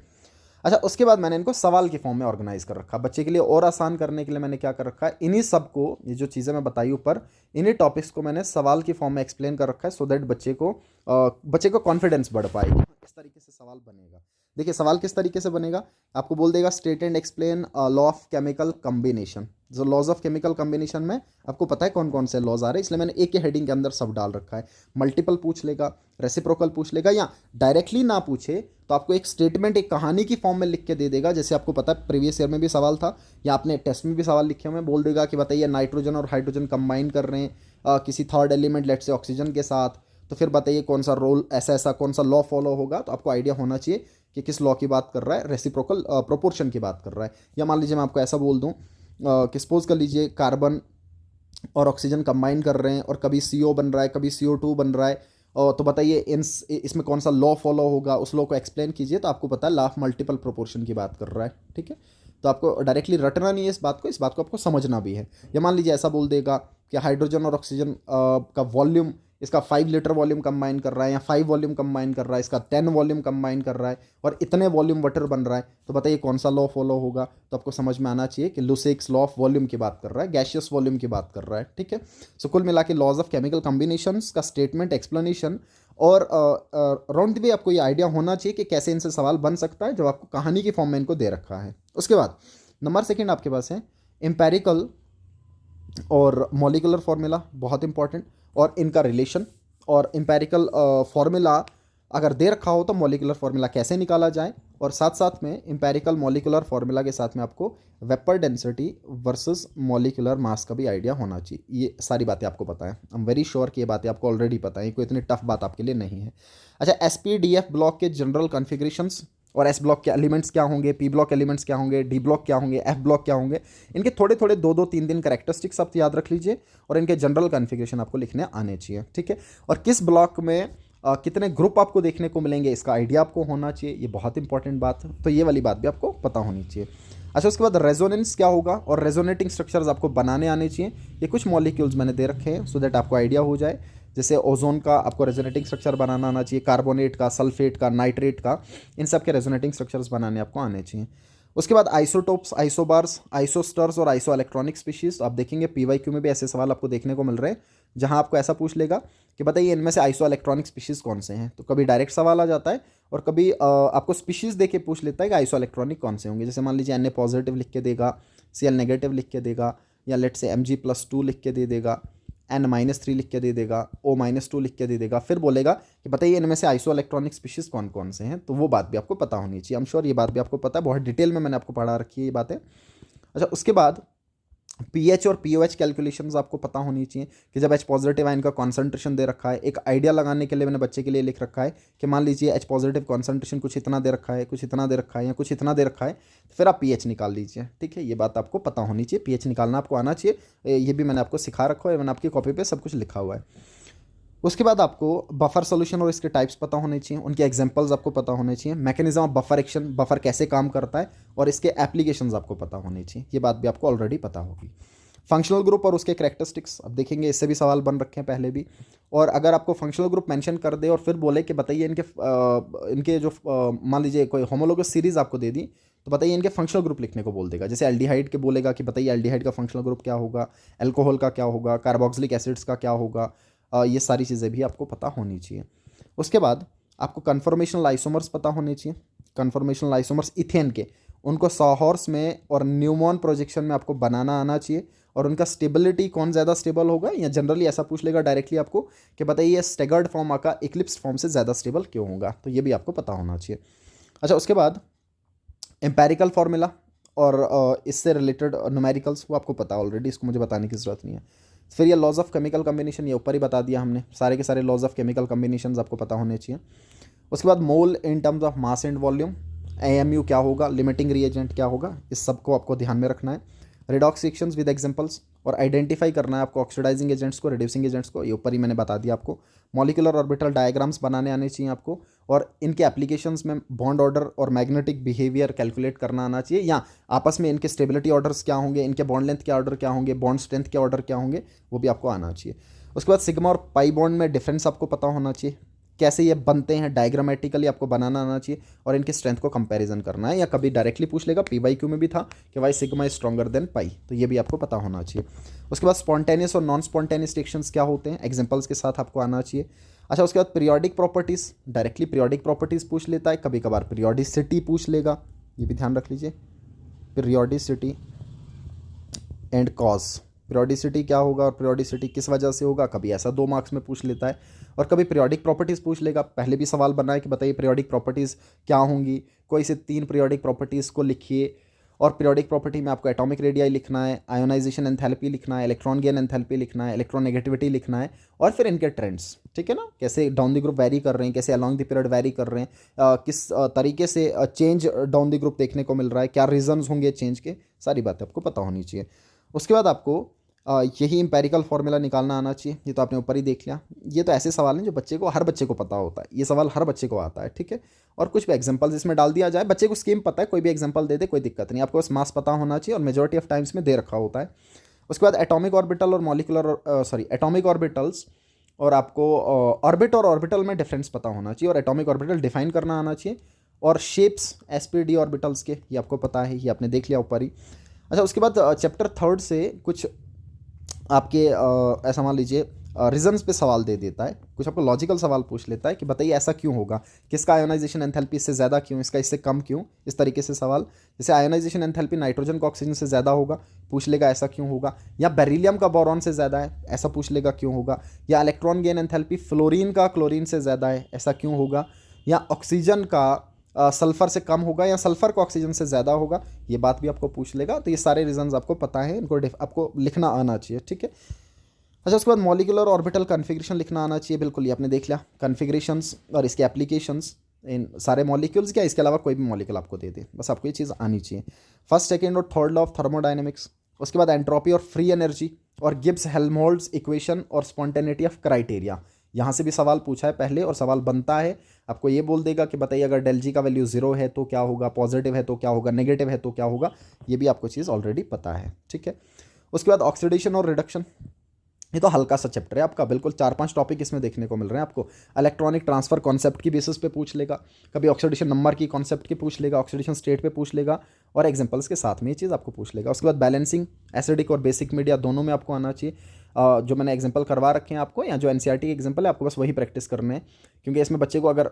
A: अच्छा, उसके बाद मैंने इनको सवाल के फॉर्म में ऑर्गेनाइज कर रखा, बच्चे के लिए और आसान करने के लिए मैंने क्या कर रखा है, इन्हीं सब को, ये जो चीज़ें मैं बताई ऊपर, इन्हीं टॉपिक्स को मैंने सवाल के फॉर्म में एक्सप्लेन कर रखा है, सो दैट बच्चे को कॉन्फिडेंस बढ़ पाएगा, इस तरीके से सवाल बनेगा। देखिए सवाल किस तरीके से बनेगा, आपको बोल देगा state and explain law of chemical combination. जो लॉज ऑफ केमिकल कम्बिनेशन में आपको पता है कौन कौन से लॉज आ रहे हैं, इसलिए मैंने एक ही हेडिंग के अंदर सब डाल रखा है। मल्टीपल पूछ लेगा, रेसिप्रोकल पूछ लेगा, या डायरेक्टली ना पूछे तो आपको एक स्टेटमेंट, एक कहानी की फॉर्म में लिख के दे देगा, जैसे आपको पता है प्रीवियस ईयर में भी सवाल था, या आपने टेस्ट में भी सवाल लिखे हुए, बोल देगा कि बताइए नाइट्रोजन और हाइड्रोजन कंबाइन कर रहे हैं किसी थर्ड एलिमेंट लेट से ऑक्सीजन के साथ, तो फिर बताइए कौन सा रोल, ऐसा ऐसा कौन सा लॉ फॉलो होगा, तो आपको आइडिया होना चाहिए कि किस लॉ की बात कर रहा है, रेसिप्रोकल प्रोपोर्शन की बात कर रहा है। या मान लीजिए मैं आपको ऐसा बोल दूं कि सपोज कर लीजिए कार्बन और ऑक्सीजन कंबाइन कर रहे हैं और कभी CO बन रहा है, कभी CO2 बन रहा है, और तो बताइए इसमें कौन सा लॉ फॉलो होगा, उस लॉ को एक्सप्लेन कीजिए, तो आपको पता है लॉ ऑफ मल्टीपल प्रोपोर्शन की बात कर रहा है, ठीक है। तो आपको डायरेक्टली रटना नहीं है इस बात को आपको समझना भी है। या मान लीजिए ऐसा बोल देगा कि हाइड्रोजन और ऑक्सीजन का वॉल्यूम, इसका 5 लीटर वॉल्यूम कंबाइन कर रहा है, या 5 वॉल्यूम कंबाइन कर रहा है, इसका 10 वॉल्यूम कंबाइन कर रहा है, और इतने वॉल्यूम वाटर बन रहा है, तो बताइए कौन सा लॉ फॉलो होगा। तो आपको समझ में आना चाहिए कि लुसेक्स लॉ ऑफ वॉल्यूम की बात कर रहा है, गैशियस वॉल्यूम की बात कर रहा है, ठीक है। सो कुल मिला के लॉज ऑफ केमिकल कॉम्बिनेशंस का स्टेटमेंट, एक्सप्लेनेशन, और राउंड वे आपको ये आइडिया होना चाहिए कि कैसे इनसे सवाल बन सकता है, जब आपको कहानी के फॉर्म में इनको दे रखा है। उसके बाद नंबर सेकेंड आपके पास है एम्पेरिकल और मॉलिकुलर फॉर्मूला, बहुत इंपॉर्टेंट, और इनका रिलेशन, और एम्पेरिकल फॉर्मूला अगर दे रखा हो तो मॉलिकुलर फॉर्मूला कैसे निकाला जाए, और साथ साथ में एम्पेरिकल मॉलिकुलर फॉर्मूला के साथ में आपको vapour density versus molecular mass का भी आइडिया होना चाहिए। ये सारी बातें आपको पता है, आई एम वेरी श्योर कि ये बातें आपको ऑलरेडी पता है, कोई इतनी टफ बात आपके लिए नहीं है। अच्छा, SPDF ब्लॉक के जनरल कॉन्फ़िगरेशंस, और S ब्लॉक के एलिमेंट्स क्या होंगे, P ब्लॉक एलिमेंट्स क्या होंगे, D ब्लॉक क्या होंगे, F ब्लॉक क्या होंगे, इनके थोड़े थोड़े 2-2, 3-3 कैरेक्टरिस्टिक्स आप याद रख लीजिए, और इनके जनरल कॉन्फ़िगरेशन आपको लिखने आने चाहिए, ठीक है। और किस ब्लॉक में कितने ग्रुप आपको देखने को मिलेंगे, इसका आइडिया आपको होना चाहिए, ये बहुत इंपॉर्टेंट बात है, तो ये वाली बात भी आपको पता होनी चाहिए। अच्छा, उसके बाद रेजोनेंस क्या होगा, और रेजोनेटिंग स्ट्रक्चर्स आपको बनाने आने चाहिए। ये कुछ मॉलिक्यूल्स मैंने दे रखे हैं सो दैट आपको आइडिया हो जाए, जैसे ओजोन का आपको रेजोनेटिंग स्ट्रक्चर बनाना आना चाहिए, कार्बोनेट का, सल्फेट का, नाइट्रेट का, इन सब के रेजोनेटिंग स्ट्रक्चर्स बनाने आपको आने चाहिए। उसके बाद आइसोटोप्स, आइसोबार्स, आइसोस्टर्स और आइसो इलेक्ट्रॉनिक स्पीशीज, आप देखेंगे PYQ में भी ऐसे सवाल आपको देखने को मिल रहे हैं, जहां आपको ऐसा पूछ लेगा कि बताइए इनमें से आइसो इलेक्ट्रॉनिक स्पीशीज कौन से हैं। तो कभी डायरेक्ट सवाल आ जाता है, और कभी आपको स्पीशीज देके पूछ लेता है कि आइसो इलेक्ट्रॉनिक कौन से होंगे। जैसे मान लीजिए Na पॉजिटिव लिख के देगा, Cl नेगेटिव लिख के देगा, या लेट से Mg+2 लिख के दे देगा, N-3 लिख के दे देगा, O-2 लिख के दे देगा, फिर बोलेगा कि बताइए इनमें से आइसो इलेक्ट्रॉनिक स्पीशीज कौन कौन से हैं। तो वो बात भी आपको पता होनी चाहिए, आई एम श्योर ये बात भी आपको पता है, बहुत डिटेल में मैंने आपको पढ़ा रखी है ये बातें। अच्छा, उसके बाद pH और pOH कैलकुलेशंस आपको पता होनी चाहिए, कि जब H पॉजिटिव आयन का कॉन्सेंट्रेशन दे रखा है, एक आइडिया लगाने के लिए मैंने बच्चे के लिए लिख रखा है कि मान लीजिए H पॉजिटिव कॉन्सेंट्रेशन कुछ इतना दे रखा है, कुछ इतना दे रखा है, या कुछ इतना दे रखा है, तो फिर आप pH निकाल लीजिए, ठीक है। ये बात आपको पता होनी चाहिए, pH निकालना आपको आना चाहिए, ये भी मैंने आपको सिखा रखा है, मैंने आपकी कॉपी पर सब कुछ लिखा हुआ है। उसके बाद आपको बफर सोल्यूशन और इसके टाइप्स पता होने चाहिए, उनके एग्जांपल्स आपको पता होने चाहिए, mechanism of buffer action, buffer कैसे काम करता है, और इसके एप्लीकेशंस आपको पता होने चाहिए, ये बात भी आपको ऑलरेडी पता होगी। फंक्शनल ग्रुप और उसके करैक्टरिस्टिक्स, अब देखेंगे इससे भी सवाल बन रखे हैं पहले भी, और अगर आपको फंक्शनल ग्रुप मेंशन कर दे और फिर बोले कि बताइए इनके जो मान लीजिए कोई होमोलोगस सीरीज आपको दे दी, तो बताइए इनके फंक्शनल ग्रुप लिखने को बोल देगा। जैसे एल्डिहाइड के बोलेगा कि बताइए एल्डिहाइड का फंक्शनल ग्रुप क्या होगा, एल्कोहल का क्या होगा, कार्बोक्सिलिक एसिड्स का क्या होगा, ये सारी चीज़ें भी आपको पता होनी चाहिए। उसके बाद आपको कन्फर्मेशनल आइसोमर्स पता होने चाहिए, कन्फर्मेशनल आइसोमर्स इथेन के, उनको सॉहॉर्स में और न्यूमॉन प्रोजेक्शन में आपको बनाना आना चाहिए, और उनका स्टेबिलिटी कौन ज़्यादा स्टेबल होगा, या जनरली ऐसा पूछ लेगा डायरेक्टली आपको कि बताइए स्टेगर्ड फॉर्म का इक्लिप्स फॉर्म से ज़्यादा स्टेबल क्यों होगा, तो ये भी आपको पता होना चाहिए। अच्छा, उसके बाद एम्पेरिकल फार्मूला और इससे रिलेटेड न्यूमेरिकल्स, वो आपको पता ऑलरेडी, इसको मुझे बताने की ज़रूरत नहीं है। फिर ये लॉज ऑफ केमिकल कम्बिनेशन, ये ऊपर ही बता दिया हमने, सारे के सारे लॉज ऑफ केमिकल कम्बिनेशन आपको पता होने चाहिए। उसके बाद mole in terms of mass and volume, AMU क्या होगा, लिमिटिंग रिएजेंट क्या होगा, इस सब को आपको ध्यान में रखना है। रिडॉक्स रिएक्शंस विद एग्जांपल्स, और आइडेंटिफाई करना है आपको ऑक्सीडाइजिंग एजेंट्स को, रिड्यूसिंग एजेंट्स को, ये ऊपर ही मैंने बता दिया आपको। मॉलिक्यूलर ऑर्बिटल डायग्राम्स बनाने आने चाहिए आपको, और इनके एप्लीकेशंस में बॉन्ड ऑर्डर और मैग्नेटिक बिहेवियर कैलकुलेट करना आना चाहिए, या आपस में इनके स्टेबिलिटी ऑर्डर्स क्या होंगे, इनके बॉन्ड लेंथ के ऑर्डर क्या होंगे, बॉन्ड स्ट्रेंथ के ऑर्डर क्या होंगे, वो भी आपको आना चाहिए। उसके बाद सिग्मा और पाई बॉन्ड में डिफरेंस आपको पता होना चाहिए, कैसे ये बनते हैं, डायग्रामेटिकली आपको बनाना आना चाहिए, और इनके स्ट्रेंथ को कंपैरिजन करना है, या कभी डायरेक्टली पूछ लेगा, PYQ में भी था कि why sigma is stronger than pi, तो ये भी आपको पता होना चाहिए। उसके बाद स्पॉन्टेनियस और नॉन स्पॉन्टेनियस रिएक्शंस क्या होते हैं, एग्जांपल्स के साथ आपको आना चाहिए। अच्छा, उसके बाद periodic properties, directly periodic properties पूछ लेता है, कभी कभार पीरियोडिसिटी पूछ लेगा, ये भी ध्यान रख लीजिए, पीरियोडिसिटी एंड कॉज, पीरियोडिसिटी क्या होगा और पीरियोडिसिटी किस वजह से होगा, कभी ऐसा 2 मार्क्स में पूछ लेता है, और कभी पीरियोडिक प्रॉपर्टीज़ पूछ लेगा। पहले भी सवाल बना है कि बताइए पीरियोडिक प्रॉपर्टीज़ क्या होंगी, कोई से 3 पीरियोडिक प्रॉपर्टीज़ को लिखिए, और पीरियोडिक प्रॉपर्टी में आपको एटॉमिक रेडियाई लिखना है, आयोनाइजेशन एंथैल्पी लिखना है, इलेक्ट्रॉन गेन एंथैल्पी लिखना है, इलेक्ट्रॉन नेगेटिविटी लिखना है, और फिर इनके ट्रेंड्स, ठीक है ना, कैसे डाउन द ग्रुप वैरी कर रहे हैं, कैसे अलॉन्ग द पीरियड वैरी कर रहे हैं, किस तरीके से चेंज डाउन द ग्रुप देखने को मिल रहा है, क्या रीजंस होंगे चेंज के, सारी बातें आपको पता होनी चाहिए। उसके बाद आपको यही इंपेरिकल फार्मूला निकालना आना चाहिए, ये तो आपने ऊपर ही देख लिया। ये तो ऐसे सवाल हैं जो हर बच्चे को पता होता है, ये सवाल हर बच्चे को आता है, ठीक है। और कुछ भी एग्जांपल्स इसमें डाल दिया जाए, बच्चे को स्कीम पता है, कोई भी एग्जांपल दे दे कोई दिक्कत नहीं, आपको बस मास पता होना चाहिए, और मेजॉरिटी ऑफ टाइम्स में दे रखा होता है। उसके बाद एटॉमिक ऑर्बिटल और मॉलिकुलर एटॉमिक ऑर्बिटल्स, और आपको ऑर्बिट और ऑर्बिटल में डिफरेंस पता होना चाहिए, और एटॉमिक ऑर्बिटल डिफाइन करना आना चाहिए, और शेप्स SPD ऑर्बिटल्स के ये आपको पता है, ये आपने देख लिया ऊपर ही। अच्छा, उसके बाद चैप्टर 3 से कुछ आपके ऐसा मान लीजिए रीजन्स पे सवाल दे देता है, कुछ आपको लॉजिकल सवाल पूछ लेता है कि बताइए ऐसा क्यों होगा, किसका आयोनाइजेशन एंथैल्पी इससे ज़्यादा क्यों, इसका इससे कम क्यों, इस तरीके से सवाल। जैसे आयोनाइजेशन एंथैल्पी नाइट्रोजन का ऑक्सीजन से ज़्यादा होगा, पूछ लेगा ऐसा क्यों होगा, या बेरिलियम का बोरॉन से ज़्यादा है, ऐसा पूछ लेगा क्यों होगा, या इलेक्ट्रॉन गेन एंथैल्पी फ्लोरीन का क्लोरीन से ज़्यादा है, ऐसा क्यों होगा, या ऑक्सीजन का सल्फ़र से कम होगा, या सल्फ़र का ऑक्सीजन से ज़्यादा होगा, ये बात भी आपको पूछ लेगा। तो ये सारे रीजंस आपको पता है, इनको आपको लिखना आना चाहिए, ठीक है। अच्छा, उसके बाद मॉलिक्यूलर ऑर्बिटल कन्फिग्रेशन लिखना आना चाहिए, बिल्कुल ये आपने देख लिया, कन्फिग्रेशंस और इसके एप्लीकेशंस, इन सारे मॉलिक्यूल्स क्या, इसके अलावा कोई भी मॉलिक्यूल आपको दे दे, बस आपको ये चीज़ आनी चाहिए। फर्स्ट, सेकेंड और थर्ड लॉ ऑफ थर्मोडाइनमिक्स, उसके बाद एंट्रोपी और फ्री एनर्जी, और गिब्स हेल्महोल्ट्ज़ इक्वेशन, और स्पॉन्टेनिटी ऑफ क्राइटेरिया। यहाँ से भी सवाल पूछा है पहले, और सवाल बनता है, आपको ये बोल देगा कि बताइए अगर डेल जी का वैल्यू 0 है तो क्या होगा, पॉजिटिव है तो क्या होगा, नेगेटिव है तो क्या होगा, ये भी आपको चीज़ ऑलरेडी पता है, ठीक है। उसके बाद ऑक्सीडेशन और रिडक्शन, ये तो हल्का सा चैप्टर है आपका, बिल्कुल 4-5 टॉपिक इसमें देखने को मिल रहे हैं आपको। इलेक्ट्रॉनिक ट्रांसफर कॉन्सेप्ट की बेसिस पे पूछ लेगा, कभी ऑक्सीडेशन नंबर की कॉन्सेप्ट की पूछ लेगा, ऑक्सीडेशन स्टेट पे पूछ लेगा, और एग्जांपल्स के साथ में ये चीज़ आपको पूछ लेगा। उसके बाद बैलेंसिंग, एसिडिक और बेसिक मीडिया दोनों में आपको आना चाहिए। जो मैंने एग्जांपल करवा रखे हैं आपको, या जो NCERT के एग्जांपल है, आपको बस वही प्रैक्टिस करने हैं, क्योंकि इसमें बच्चे को अगर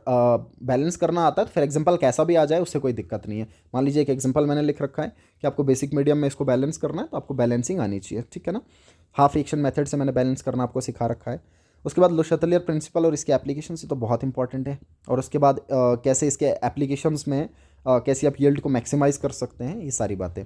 A: बैलेंस करना आता है तो फिर एग्जांपल कैसा भी आ जाए उससे कोई दिक्कत नहीं है। मान लीजिए एक एग्जांपल मैंने लिख रखा है कि आपको बेसिक मीडियम में इसको बैलेंस करना है, तो आपको बैलेंसिंग आनी चाहिए, ठीक है ना। हाफ रिएक्शन मेथड से मैंने बैलेंस करना आपको सिखा रखा है। उसके बाद ले चातेलियर प्रिंसिपल और इसके एप्लीकेशन से तो बहुत इंपॉर्टेंट है, और उसके बाद कैसे इसके एप्लीकेशंस में कैसे आप यील्ड को मैक्सिमाइज़ कर सकते हैं, ये सारी बातें।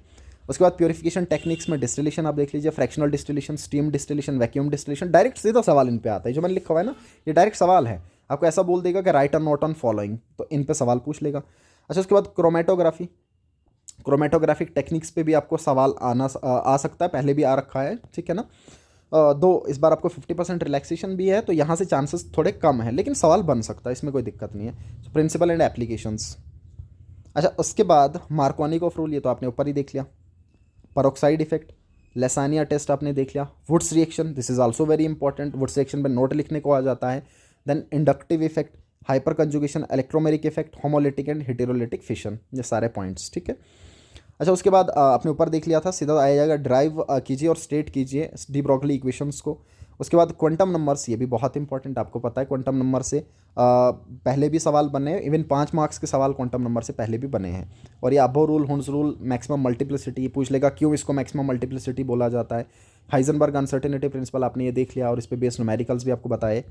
A: उसके बाद प्योरिफिकेशन टेक्निक्स में डिस्टिलेशन आप देख लीजिए, fractional distillation, steam distillation, vacuum distillation, direct सीधा सवाल इन पे आता है, जो मैंने लिखा हुआ है ना, ये डायरेक्ट सवाल है, आपको ऐसा बोल देगा कि राइट और नॉट ऑन फॉलोइंग, तो इन पे सवाल पूछ लेगा। अच्छा, उसके बाद क्रोमेटोग्राफी, क्रोमेटोग्राफिक टेक्निक्स पे भी आपको सवाल आ सकता है, पहले भी आ रखा है, ठीक है ना। दो इस बार आपको 50% रिलैक्सेशन भी है, तो यहाँ से चांसेस थोड़े कम है, लेकिन सवाल बन सकता है, इसमें कोई दिक्कत नहीं है। Principle and applications. अच्छा, उसके बाद मार्कोनिकोफ रूल, ये तो आपने ऊपर ही देख लिया। पेरोक्साइड इफेक्ट, लेसानिया टेस्ट आपने देख लिया। Wurtz reaction, this is also very important, Wurtz reaction में नोट लिखने को आ जाता है। Then inductive effect, hyperconjugation, electromeric effect, homolytic and heterolytic fission, ये सारे पॉइंट्स, ठीक है। अच्छा, उसके बाद आपने ऊपर देख लिया था, सीधा आया जाएगा ड्राइव कीजिए और स्टेट कीजिए डी ब्रॉगली इक्वेशंस को। उसके बाद क्वांटम नंबर्स, ये भी बहुत इंपॉर्टेंट, आपको पता है क्वांटम नंबर से पहले भी सवाल बने हैं, इवन 5 मार्क्स के सवाल क्वांटम नंबर से पहले भी बने हैं। और ये Aufbau rule, Hund's rule, maximum multiplicity पूछ लेगा, क्यों इसको मैक्सिमम मल्टीप्लिसिटी बोला जाता है। हाइजेनबर्ग अनसर्टेनिटी प्रिंसिपल आपने ये देख लिया, और इस पर बेस्ड न्यूमेरिकल्स भी आपको बताए।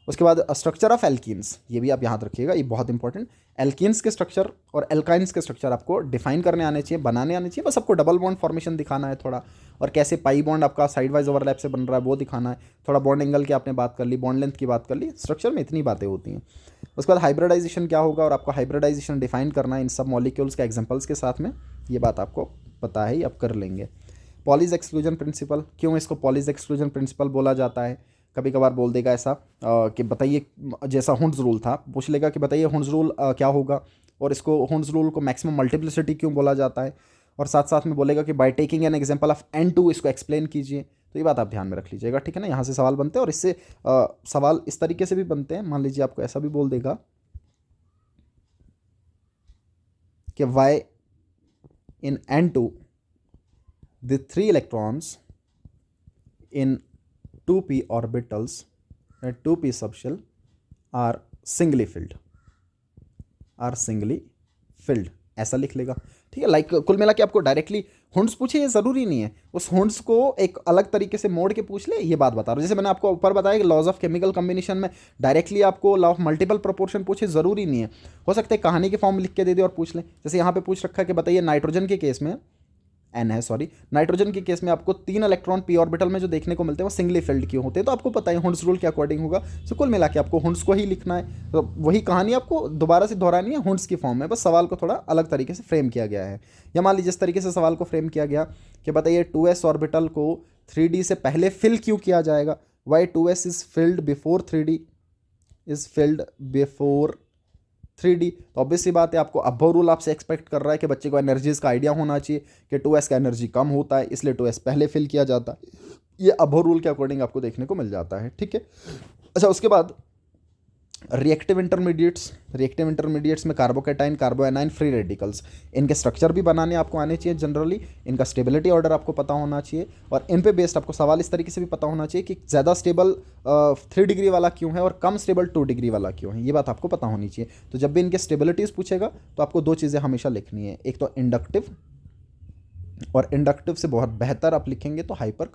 A: उसके बाद स्ट्रक्चर ऑफ एल्कीन्स, ये भी आप याद रखिएगा, ये बहुत इंपॉर्टेंट। एल्कीन्स के स्ट्रक्चर और एल्काइंस के स्ट्रक्चर आपको डिफाइन करने आने चाहिए, बनाने आने चाहिए, बस आपको डबल बॉन्ड फॉर्मेशन दिखाना है थोड़ा, और कैसे पाई बॉन्ड आपका साइड वाइज ओवरलैप से बन रहा है वो दिखाना है, थोड़ा बॉन्ड एंगल की आपने बात कर ली, बॉन्ड लेंथ की बात कर ली, स्ट्रक्चर में इतनी बातें होती हैं। उसके बाद हाइब्रिडाइजेशन क्या होगा, और आपको हाइब्रिडाइजेशन डिफाइन करना है इन सब मॉलिक्यूल्स के एग्जाम्पल्स के साथ में, ये बात आपको पता है, ये आप कर लेंगे। पॉलीज एक्सक्लूजन प्रिंसिपल, क्यों इसको पॉलीज एक्सक्लूजन प्रिंसिपल बोला जाता है, कभी कभार बोल देगा ऐसा कि बताइए, जैसा हुंड्स रूल था, पूछ लेगा कि बताइए हुंड्स रूल क्या होगा, और इसको हुंड्स रूल को मैक्सिमम मल्टीप्लिसिटी क्यों बोला जाता है, और साथ साथ में बोलेगा कि by taking an example of N2 इसको एक्सप्लेन कीजिए। तो ये बात आप ध्यान में रख लीजिएगा, ठीक है ना। यहाँ से सवाल बनते हैं, और इससे सवाल इस तरीके से भी बनते हैं, मान लीजिए आपको ऐसा भी बोल देगा कि Y in N2 the 3 electrons in 2p orbitals and 2p subshell are singly filled, ऐसा लिख लेगा, ठीक है। लाइक कुल मिला के आपको डायरेक्टली हुंड्स पूछे ये ज़रूरी नहीं है, उस हुंड्स को एक अलग तरीके से मोड़ के पूछ ले, ये बात बता रहा हूँ। जैसे मैंने आपको ऊपर बताया कि लॉज ऑफ केमिकल कॉम्बिनेशन में डायरेक्टली आपको लॉ ऑफ मल्टीपल प्रोपोर्शन पूछे, ज़रूरी नहीं है, हो सकता है कहानी के फॉर्म लिख के दे दे और पूछ ले। जैसे यहाँ पे पूछ रखा है कि बताइए नाइट्रोजन के केस में एन है, सॉरी, नाइट्रोजन के केस में आपको 3 इलेक्ट्रॉन पी ऑर्बिटल में जो देखने को मिलते हैं वो सिंगली फिल्ड क्यों होते हैं, तो आपको पता है हुंड्स रूल के अकॉर्डिंग होगा। सो कुल मिला के आपको हुंड्स को ही लिखना है, तो वही कहानी आपको दोबारा से दोहरानी है हुंड्स की फॉर्म में, बस सवाल को थोड़ा अलग तरीके से फ्रेम किया गया है। या मान लीजिए इस तरीके से सवाल को फ्रेम किया गया कि बताइए 2s ऑर्बिटल को 3D से पहले फिल क्यों किया जाएगा, Y 2s is filled before 3D, तो ऑब्वियस सी बात है, आपको अबव रूल आपसे एक्सपेक्ट कर रहा है कि बच्चे को एनर्जीज का आइडिया होना चाहिए कि 2s का एनर्जी कम होता है, इसलिए 2s पहले फिल किया जाता है, ये अबव रूल के अकॉर्डिंग आपको देखने को मिल जाता है, ठीक है। अच्छा, उसके बाद रिएक्टिव इंटरमीडिएट्स में कार्बोकेटाइन, कार्बोएनाइन, फ्री रेडिकल्स, इनके स्ट्रक्चर भी बनाने आपको आने चाहिए जनरली, इनका स्टेबिलिटी ऑर्डर आपको पता होना चाहिए, और इन पे बेस्ड आपको सवाल इस तरीके से भी पता होना चाहिए कि ज़्यादा स्टेबल 3 डिग्री वाला क्यों है और कम स्टेबल 2 डिग्री वाला क्यों है, ये बात आपको पता होनी चाहिए। तो जब भी इनके स्टेबिलिटीज़ पूछेगा तो आपको 2 चीज़ें हमेशा लिखनी है, एक तो इंडक्टिव, और इंडक्टिव से बहुत बेहतर आप लिखेंगे तो हाइपर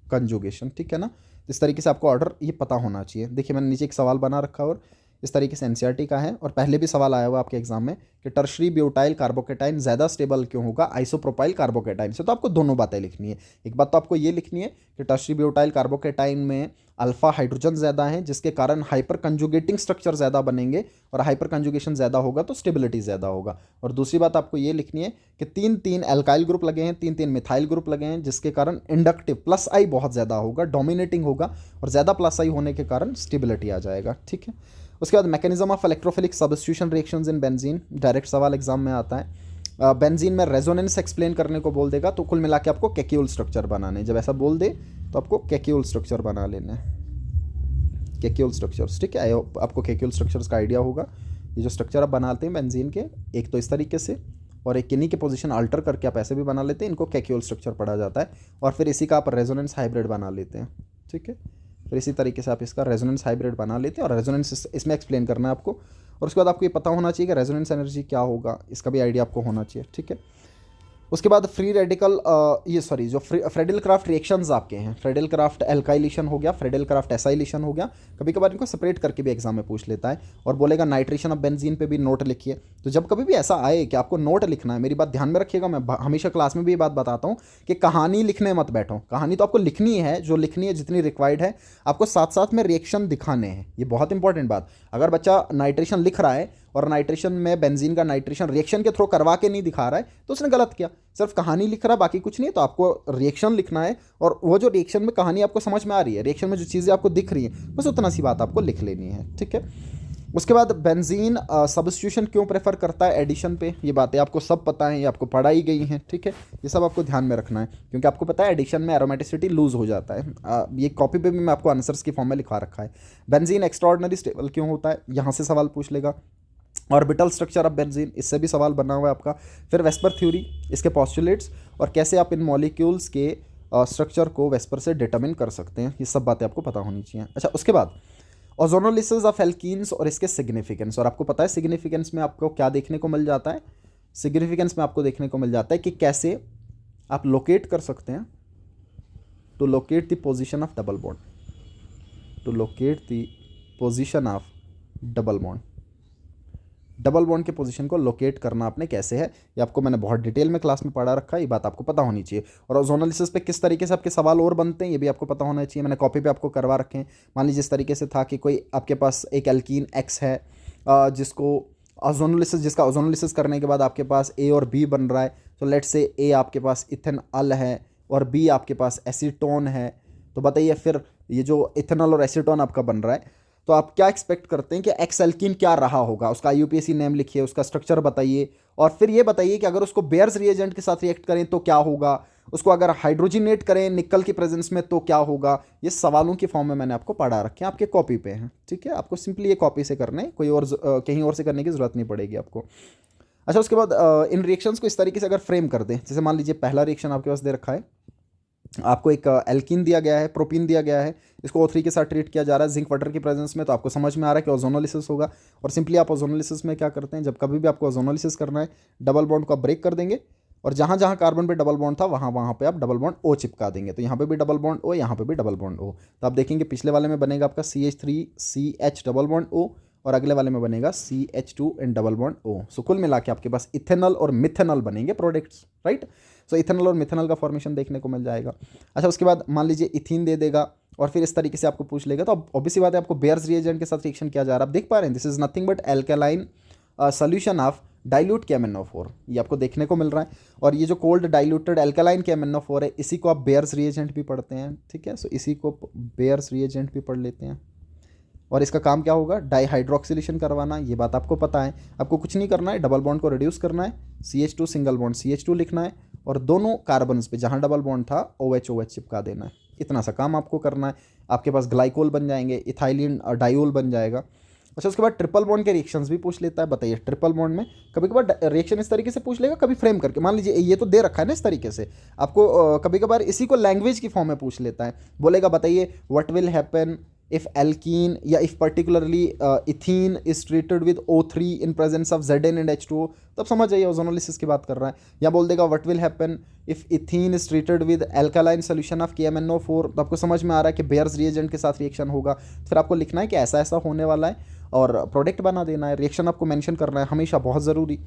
A: कंजुगेशन, ठीक है ना। इस तरीके से आपको ऑर्डर ये पता होना चाहिए। देखिए मैंने नीचे एक सवाल बना रखा है, और इस तरीके से एनसीईआरटी का है, और पहले भी सवाल आया हुआ आपके एग्जाम में कि टर्शरी ब्यूटाइल कार्बोकेटाइन ज़्यादा स्टेबल क्यों होगा आइसोप्रोपाइल कार्बोकेटाइन से, तो आपको दोनों बातें लिखनी है। एक बात तो आपको ये लिखनी है कि टर्शरी ब्यूटाइल कार्बोकेटाइन में अल्फा हाइड्रोजन ज़्यादा है, जिसके कारण हाइपर कंजुगेटिंग स्ट्रक्चर ज़्यादा बनेंगे, और हाइपर कंजुगेशन ज़्यादा होगा तो स्टेबिलिटी ज़्यादा होगा। और दूसरी बात आपको ये लिखनी है कि 3 एल्काइल ग्रुप लगे हैं, 3 मिथाइल ग्रुप लगे हैं, जिसके कारण इंडक्टिव प्लस आई बहुत ज़्यादा होगा, डोमिनेटिंग होगा, और ज़्यादा प्लस आई होने के कारण स्टेबिलिटी आ जाएगा, ठीक है। उसके बाद mechanism of electrophilic substitution reactions in benzene, direct सवाल एग्जाम में आता है। बेंजीन में रेजोनेंस एक्सप्लेन करने को बोल देगा, तो कुल मिला के आपको कैक्यूल स्ट्रक्चर बनाने, जब ऐसा बोल दे तो आपको कैक्यूल स्ट्रक्चर बना लेना है, कैक्यूल स्ट्रक्चर्स, ठीक है। आपको कैक्यूल स्ट्रक्चर्स का आइडिया होगा। ये जो स्ट्रक्चर आप बनाते हैं बेंजीन के, एक तो इस तरीके से, और एक किन्हीं के पोजीशन अल्टर करके आप ऐसे भी बना लेते हैं, इनको कैक्यूल स्ट्रक्चर पढ़ा जाता है, और फिर इसी का आप रेजोनेंस हाइब्रिड बना लेते हैं, ठीक है। फिर इसी तरीके से आप इसका रेजोनेंस हाइब्रिड बना लेते हैं, और रेजोनेंस इसमें एक्सप्लेन करना है आपको। और उसके बाद आपको ये पता होना चाहिए कि रेजोनेंस एनर्जी क्या होगा, इसका भी आइडिया आपको होना चाहिए, ठीक है। उसके बाद फ्री रेडिकल, जो फ्रेडल क्राफ्ट रिएक्शंस आपके हैं, फ्रेडल क्राफ्ट एल्काइलेशन हो गया, फ्रेडल क्राफ्ट एसाइलेशन हो गया, कभी कभार इनको सेपरेट करके भी एग्जाम में पूछ लेता है, और बोलेगा नाइट्रेशन ऑफ बेंजीन पे भी नोट लिखिए। तो जब कभी भी ऐसा आए कि आपको नोट लिखना है, मेरी बात ध्यान में रखिएगा, मैं हमेशा क्लास में भी ये बात बताता हूँ कि कहानी लिखने मत बैठो, कहानी तो आपको लिखनी है, जो लिखनी है जितनी रिक्वायर्ड है, आपको साथ साथ में रिएक्शन दिखाने हैं, ये बहुत इंपॉर्टेंट बात। अगर बच्चा नाइट्रेशन लिख रहा है और नाइट्रेशन में बेंजीन का नाइट्रेशन रिएक्शन के थ्रू करवा के नहीं दिखा रहा है, तो उसने गलत किया, सिर्फ कहानी लिख रहा है, बाकी कुछ नहीं है। तो आपको रिएक्शन लिखना है, और वो जो रिएक्शन में कहानी आपको समझ में आ रही है, रिएक्शन में जो चीज़ें आपको दिख रही हैं, बस उतना सी बात आपको लिख लेनी है, ठीक है। उसके बाद बेंजीन सब्स्टिट्यूशन क्यों प्रेफर करता है एडिशन पे, ये बातें आपको सब पता है, ये आपको पढ़ाई गई हैं, ठीक है। ये सब आपको ध्यान में रखना है, क्योंकि आपको पता है एडिशन में एरोमेटिसिटी लूज हो जाता है। ये कॉपी पे भी मैं आपको आंसर्स की फॉर्म में लिखा रखा है। बेंजीन एक्स्ट्राऑर्डिनरी स्टेबल क्यों होता है, यहाँ से सवाल पूछ लेगा। ऑर्बिटल स्ट्रक्चर ऑफ बेंजीन, इससे भी सवाल बना हुआ है आपका। फिर वेस्पर थ्योरी, इसके पॉस्टुलेट्स, और कैसे आप इन मॉलिक्यूल्स के स्ट्रक्चर को वेस्पर से डिटरमिन कर सकते हैं, ये सब बातें आपको पता होनी चाहिए। अच्छा, उसके बाद ओजोनोलिसिस ऑफ एल्कीन्स और इसके सिग्निफिकेंस, और आपको पता है सिग्निफिकेंस में आपको क्या देखने को मिल जाता है, सिग्निफिकेंस में आपको देखने को मिल जाता है कि कैसे आप लोकेट कर सकते हैं, to locate the position of double bond, to locate the position of double bond. Double bond के पोजीशन को लोकेट करना आपने कैसे है, ये आपको मैंने बहुत डिटेल में क्लास में पढ़ा रखा है, ये बात आपको पता होनी चाहिए। और ओजोनोलिसिस पे किस तरीके से आपके सवाल और बनते हैं ये भी आपको पता होना चाहिए, मैंने कॉपी पे आपको करवा रखे हैं। मान लीजिए जिस तरीके से था कि कोई आपके पास एक एल्कीन एक्स है जिसको जिसका ओजोनोलिसिस करने के बाद आपके पास ए और बी बन रहा है। तो लेट्स से ए आपके पास इथेनॉल है और बी आपके पास एसीटोन है। तो बताइए फिर ये जो इथेनॉल और एसीटोन आपका बन रहा है, तो आप क्या एक्सपेक्ट करते हैं कि एक्स एल्कीन क्या रहा होगा, उसका आईयूपीएसी नेम लिखिए, उसका स्ट्रक्चर बताइए, और फिर ये बताइए कि अगर उसको बेयर्स रिएजेंट के साथ रिएक्ट करें तो क्या होगा, उसको अगर हाइड्रोजिनेट करें निकल की प्रेजेंस में तो क्या होगा। ये सवालों की फॉर्म में मैंने आपको पढ़ा रखे हैं, आपके कॉपी पे हैं, ठीक है। आपको सिंपली ये कॉपी से करना है, कोई और कहीं और से करने की जरूरत नहीं पड़ेगी आपको। अच्छा, उसके बाद इन रिएक्शंस को इस तरीके से अगर फ्रेम कर दें, जैसे मान लीजिए पहला रिएक्शन आपके पास दे रखा है, आपको एक एल्कीन दिया गया है, प्रोपीन दिया गया है, इसको O3 के साथ ट्रीट किया जा रहा है जिंक वाटर की प्रेजेंस में। तो आपको समझ में आ रहा है कि ओजोनोलिसिस होगा। और सिंपली आप ओजोनोलिसिस में क्या करते हैं, जब कभी भी आपको ओजोनोलिसिस करना है, डबल बॉन्ड को आप ब्रेक कर देंगे और जहाँ जहाँ कार्बन पे डबल बॉन्ड था वहाँ वहाँ पे आप डबल बॉन्ड O चिपका देंगे। तो यहाँ पे भी डबल बॉन्ड O, यहाँ पे भी डबल बॉन्ड O। तो आप देखेंगे पिछले वाले में बनेगा आपका CH3CH डबल बॉन्ड O और अगले वाले में बनेगा CH2 and double bond O। सो कुल मिला के आपके पास इथेनॉल और मिथेनॉल बनेंगे प्रोडक्ट्स, राइट। सो इथेनॉल और मिथेनॉल का फॉर्मेशन देखने को मिल जाएगा। अच्छा, उसके बाद मान लीजिए इथीन दे देगा और फिर इस तरीके से आपको पूछ लेगा, तो ऑब्वियसली बात है आपको बेयर्स रिएजेंट के साथ रिएक्शन किया जा रहा है। आप देख पा रहे हैं this is nothing but alkaline solution of dilute KMnO4, ये आपको देखने को मिल रहा है। और ये जो कोल्ड डाइल्यूटेड एल्केलाइन KMnO4 है, इसी को आप बेयर्स रिएजेंट भी पढ़ते हैं, ठीक है। सो इसी को बेयर्स रिएजेंट भी पढ़ लेते हैं। और इसका काम क्या होगा, डाईहाइड्रोक्सिलेशन करवाना, ये बात आपको पता है। आपको कुछ नहीं करना है, डबल बॉन्ड को रिड्यूस करना है, CH2 सिंगल बॉन्ड CH2 लिखना है और दोनों कार्बन्स पे जहाँ डबल बॉन्ड था OH चिपका देना है। इतना सा काम आपको करना है, आपके पास ग्लाइकोल बन जाएंगे, इथाइलिन डायोल बन जाएगा। अच्छा, उसके बाद ट्रिपल बॉन्ड के रिएक्शंस भी पूछ लेता है। बताइए ट्रिपल बॉन्ड में कभी कभार रिएक्शन इस तरीके से पूछ लेगा, कभी फ्रेम करके। मान लीजिए ये तो दे रखा है ना इस तरीके से, आपको कभी कभार इसी को लैंग्वेज की फॉर्म में पूछ लेता है। बोलेगा बताइए what will happen if alkene या if particularly ethene is treated with O3 in presence of Zn and H2O, तब समझ जाइए ओजोनोलिसिस की बात कर रहा है। या बोल देगा what will happen if ethene is treated with alkaline solution of KMnO4, तो आपको समझ में आ रहा है कि बेयर्स रिएजेंट के साथ रिएक्शन होगा। फिर आपको लिखना है कि ऐसा ऐसा होने वाला है और प्रोडक्ट बना देना है, रिएक्शन आपको मेंशन करना है हमेशा, बहुत ज़रूरी।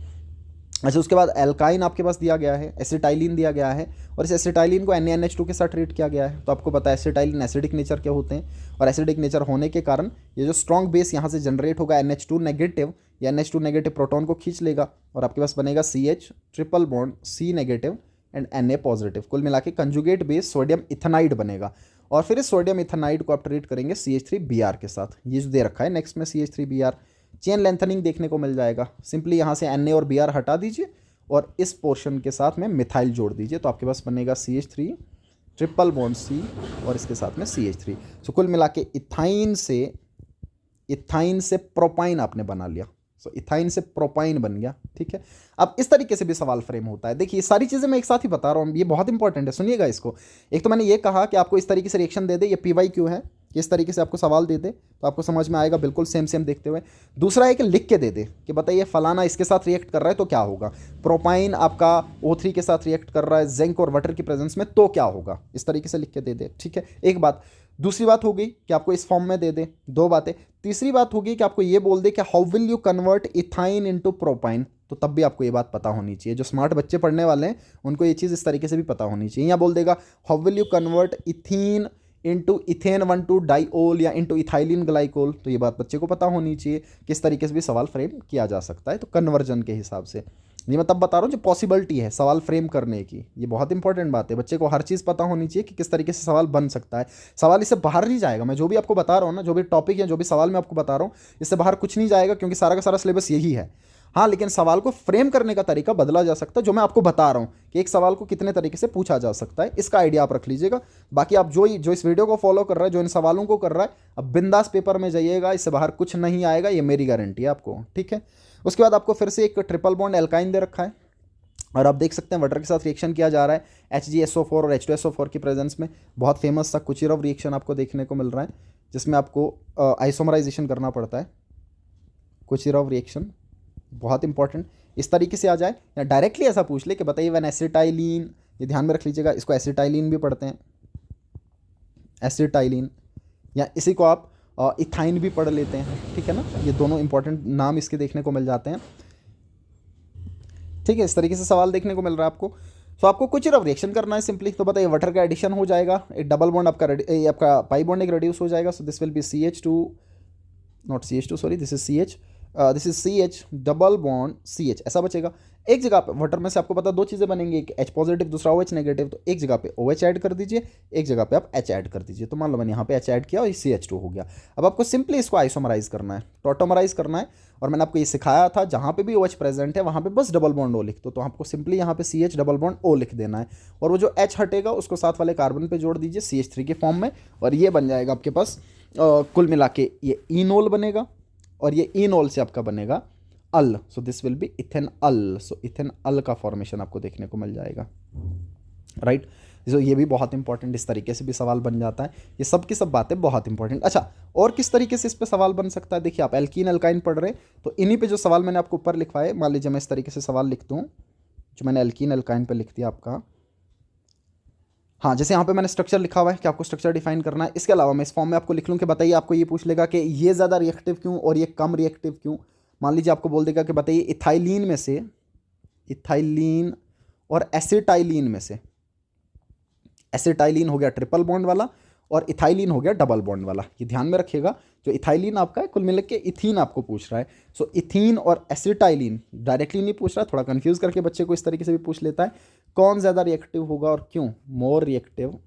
A: अच्छा, उसके बाद एल्काइन आपके पास दिया गया है, एसिटाइलिन दिया गया है और इस एसिटाइलिन को NaNH2 के साथ ट्रीट किया गया है। तो आपको पता है एसिटाइलिन एसिडिक नेचर के होते हैं और एसिडिक नेचर होने के कारण ये जो स्ट्रॉन्ग बेस यहाँ से जनरेट होगा NH2 नेगेटिव या NH2 नेगेटिव प्रोटॉन को खींच लेगा और आपके पास बनेगा CH triple bond C negative and Na positive. कुल मिला के कंजुगेट बेस सोडियम इथेनाइड बनेगा और फिर इस सोडियम इथेनाइड को आप ट्रीट करेंगे CH3Br के साथ। ये जो दे रखा है नेक्स्ट में CH3Br, चेन लेंथनिंग देखने को मिल जाएगा। सिंपली यहाँ से Na और Br हटा दीजिए और इस पोर्शन के साथ में मिथाइल जोड़ दीजिए, तो आपके पास बनेगा CH3 ट्रिपल बॉन्ड C और इसके साथ में CH3। सो कुल मिला के इथाइन से प्रोपाइन आपने बना लिया। सो इथाइन से प्रोपाइन बन गया, ठीक है। अब इस तरीके से भी सवाल फ्रेम होता है। देखिए सारी चीज़ें मैं एक साथ ही बता रहा हूँ, ये बहुत इंपॉर्टेंट है, सुनिएगा इसको। एक तो मैंने ये कहा कि आपको इस तरीके से रिएक्शन दे दे, ये PYQ है, इस तरीके से आपको सवाल दे दे तो आपको समझ में आएगा बिल्कुल सेम सेम देखते हुए। दूसरा है कि लिख के दे दे कि बताइए फलाना इसके साथ रिएक्ट कर रहा है तो क्या होगा, प्रोपाइन आपका O3 के साथ रिएक्ट कर रहा है जिंक और वाटर की प्रेजेंस में तो क्या होगा, इस तरीके से लिख के दे दे, ठीक है। एक बात। दूसरी बात हो गई कि आपको इस फॉर्म में दे दे, दो बातें। तीसरी बात होगी कि आपको ये बोल दे कि how will you convert ethyne into propyne, तो तब भी आपको ये बात पता होनी चाहिए। जो स्मार्ट बच्चे पढ़ने वाले हैं उनको ये चीज़ इस तरीके से भी पता होनी चाहिए। या बोल देगा how will you convert ethene into ethane 1,2 diol या इंटू इथाइलिन ग्लाइकोल, तो ये बात बच्चे को पता होनी चाहिए। किस तरीके से भी सवाल फ्रेम किया जा सकता है, तो कन्वर्जन के हिसाब से। ये मैं तब बता रहा हूँ जो पॉसिबिलिटी है सवाल फ्रेम करने की, ये बहुत इंपॉर्टेंट बात है। बच्चे को हर चीज़ पता होनी चाहिए कि किस तरीके से सवाल बन सकता है। सवाल इससे बाहर नहीं जाएगा। मैं जो भी आपको बता रहा हूँ ना, जो भी टॉपिक है, जो भी सवाल मैं आपको बता रहा हूँ, इससे बाहर कुछ नहीं जाएगा, क्योंकि सारा का सारा सिलेबस यही है। हाँ, लेकिन सवाल को फ्रेम करने का तरीका बदला जा सकता है, जो मैं आपको बता रहा हूँ कि एक सवाल को कितने तरीके से पूछा जा सकता है, इसका आइडिया आप रख लीजिएगा। बाकी आप जो इस वीडियो को फॉलो कर रहा है, जो इन सवालों को कर रहा है, अब बिंदास पेपर में जाइएगा, इससे बाहर कुछ नहीं आएगा, ये मेरी गारंटी है आपको, ठीक है। उसके बाद आपको फिर से एक ट्रिपल बॉन्ड एल्काइन दे रखा है और आप देख सकते हैं वाटर के साथ रिएक्शन किया जा रहा है HgSO4 और H2SO4 की प्रेजेंस में। बहुत फेमस सा कुचिरोव रिएक्शन आपको देखने को मिल रहा है, जिसमें आपको आइसोमराइजेशन करना पड़ता है। कुचिरोव रिएक्शन बहुत इंपॉर्टेंट, इस तरीके से आ जाए या डायरेक्टली ऐसा पूछ ले कि बताइए व्हेन एसिटाइलिन, ये ध्यान में रख लीजिएगा, इसको एसिटाइलिन भी पढ़ते हैं, एसिटाइलिन या इसी को आप इथाइन भी पढ़ लेते हैं, ठीक है ना। ये दोनों इंपॉर्टेंट नाम इसके देखने को मिल जाते हैं, ठीक है। इस तरीके से सवाल देखने को मिल रहा है आपको। तो आपको कुछ रिएक्शन करना है सिंपली। तो बताइए वाटर का एडिशन हो जाएगा, एक डबल बॉन्ड आपका पाई बॉन्ड एक रिड्यूस हो जाएगा। सो this will B CH2, not CH2 sorry, this is CH, this is CH double bond CH, ऐसा बचेगा। एक जगह पे वाटर में से आपको पता दो चीज़ें बनेंगी, एक H पॉजिटिव दूसरा OH नेगेटिव। तो एक जगह पे OH ऐड कर दीजिए, एक जगह पे आप H ऐड कर दीजिए। तो मान लो मैंने यहाँ पे H ऐड किया और ये CH2 हो गया। अब आपको सिंपली इसको आइसोमराइज करना है, टॉटोमराइज करना है। और मैंने आपको ये सिखाया था, जहाँ पे भी OH प्रेजेंट है वहाँ पे बस डबल बॉन्ड O लिख दो। तो आपको सिंपली यहाँ पे CH डबल बॉन्ड O लिख देना है, और वो जो H हटेगा उसको साथ वाले कार्बन पे जोड़ दीजिए CH3 के फॉर्म में, और ये बन जाएगा आपके पास कुल मिला के ये इनोल बनेगा, और ये इनोल से आपका बनेगा al. So this will be ethanal. So ethanal का फॉर्मेशन आपको देखने को मिल जाएगा, राइट। सो ये भी बहुत इंपॉर्टेंट, इस तरीके से भी सवाल बन जाता है। ये सब की सब बातें बहुत इंपॉर्टेंट। अच्छा, और किस तरीके से इस पे सवाल बन सकता है, देखिए आप एल्कीन अल्काइन पढ़ रहे हैं, तो इन्हीं पे जो सवाल मैंने आपको ऊपर लिखवाए, मान लीजिए मैं इस तरीके से सवाल लिख दूँ, जो मैंने एल्कीन अल्काइन पे लिख दिया आपका। हाँ, जैसे यहाँ पे मैंने स्ट्रक्चर लिखा हुआ है कि आपको स्ट्रक्चर डिफाइन करना है। इसके अलावा मैं इस फॉर्म में आपको लिख लूँ कि बताइए, आपको ये पूछ लेगा कि ये ज़्यादा रिएक्टिव क्यों और ये कम रिएक्टिव क्यों। मान लीजिए आपको बोल देगा कि बताइए इथाइलिन में से, इथाइलिन और एसिटाइलिन में से, एसिटाइलिन हो गया ट्रिपल बॉन्ड वाला और इथाइलिन हो गया डबल बॉन्ड वाला। ये ध्यान में रखिएगा, जो इथाइलिन आपका है कुल मिलकर के इथीन आपको पूछ रहा है। सो इथीन और एसिटाइलिन डायरेक्टली नहीं पूछ रहा है, थोड़ा कंफ्यूज करके बच्चे को इस तरीके से भी पूछ लेता है, कौन ज़्यादा रिएक्टिव होगा और क्यों। मोर रिएक्टिव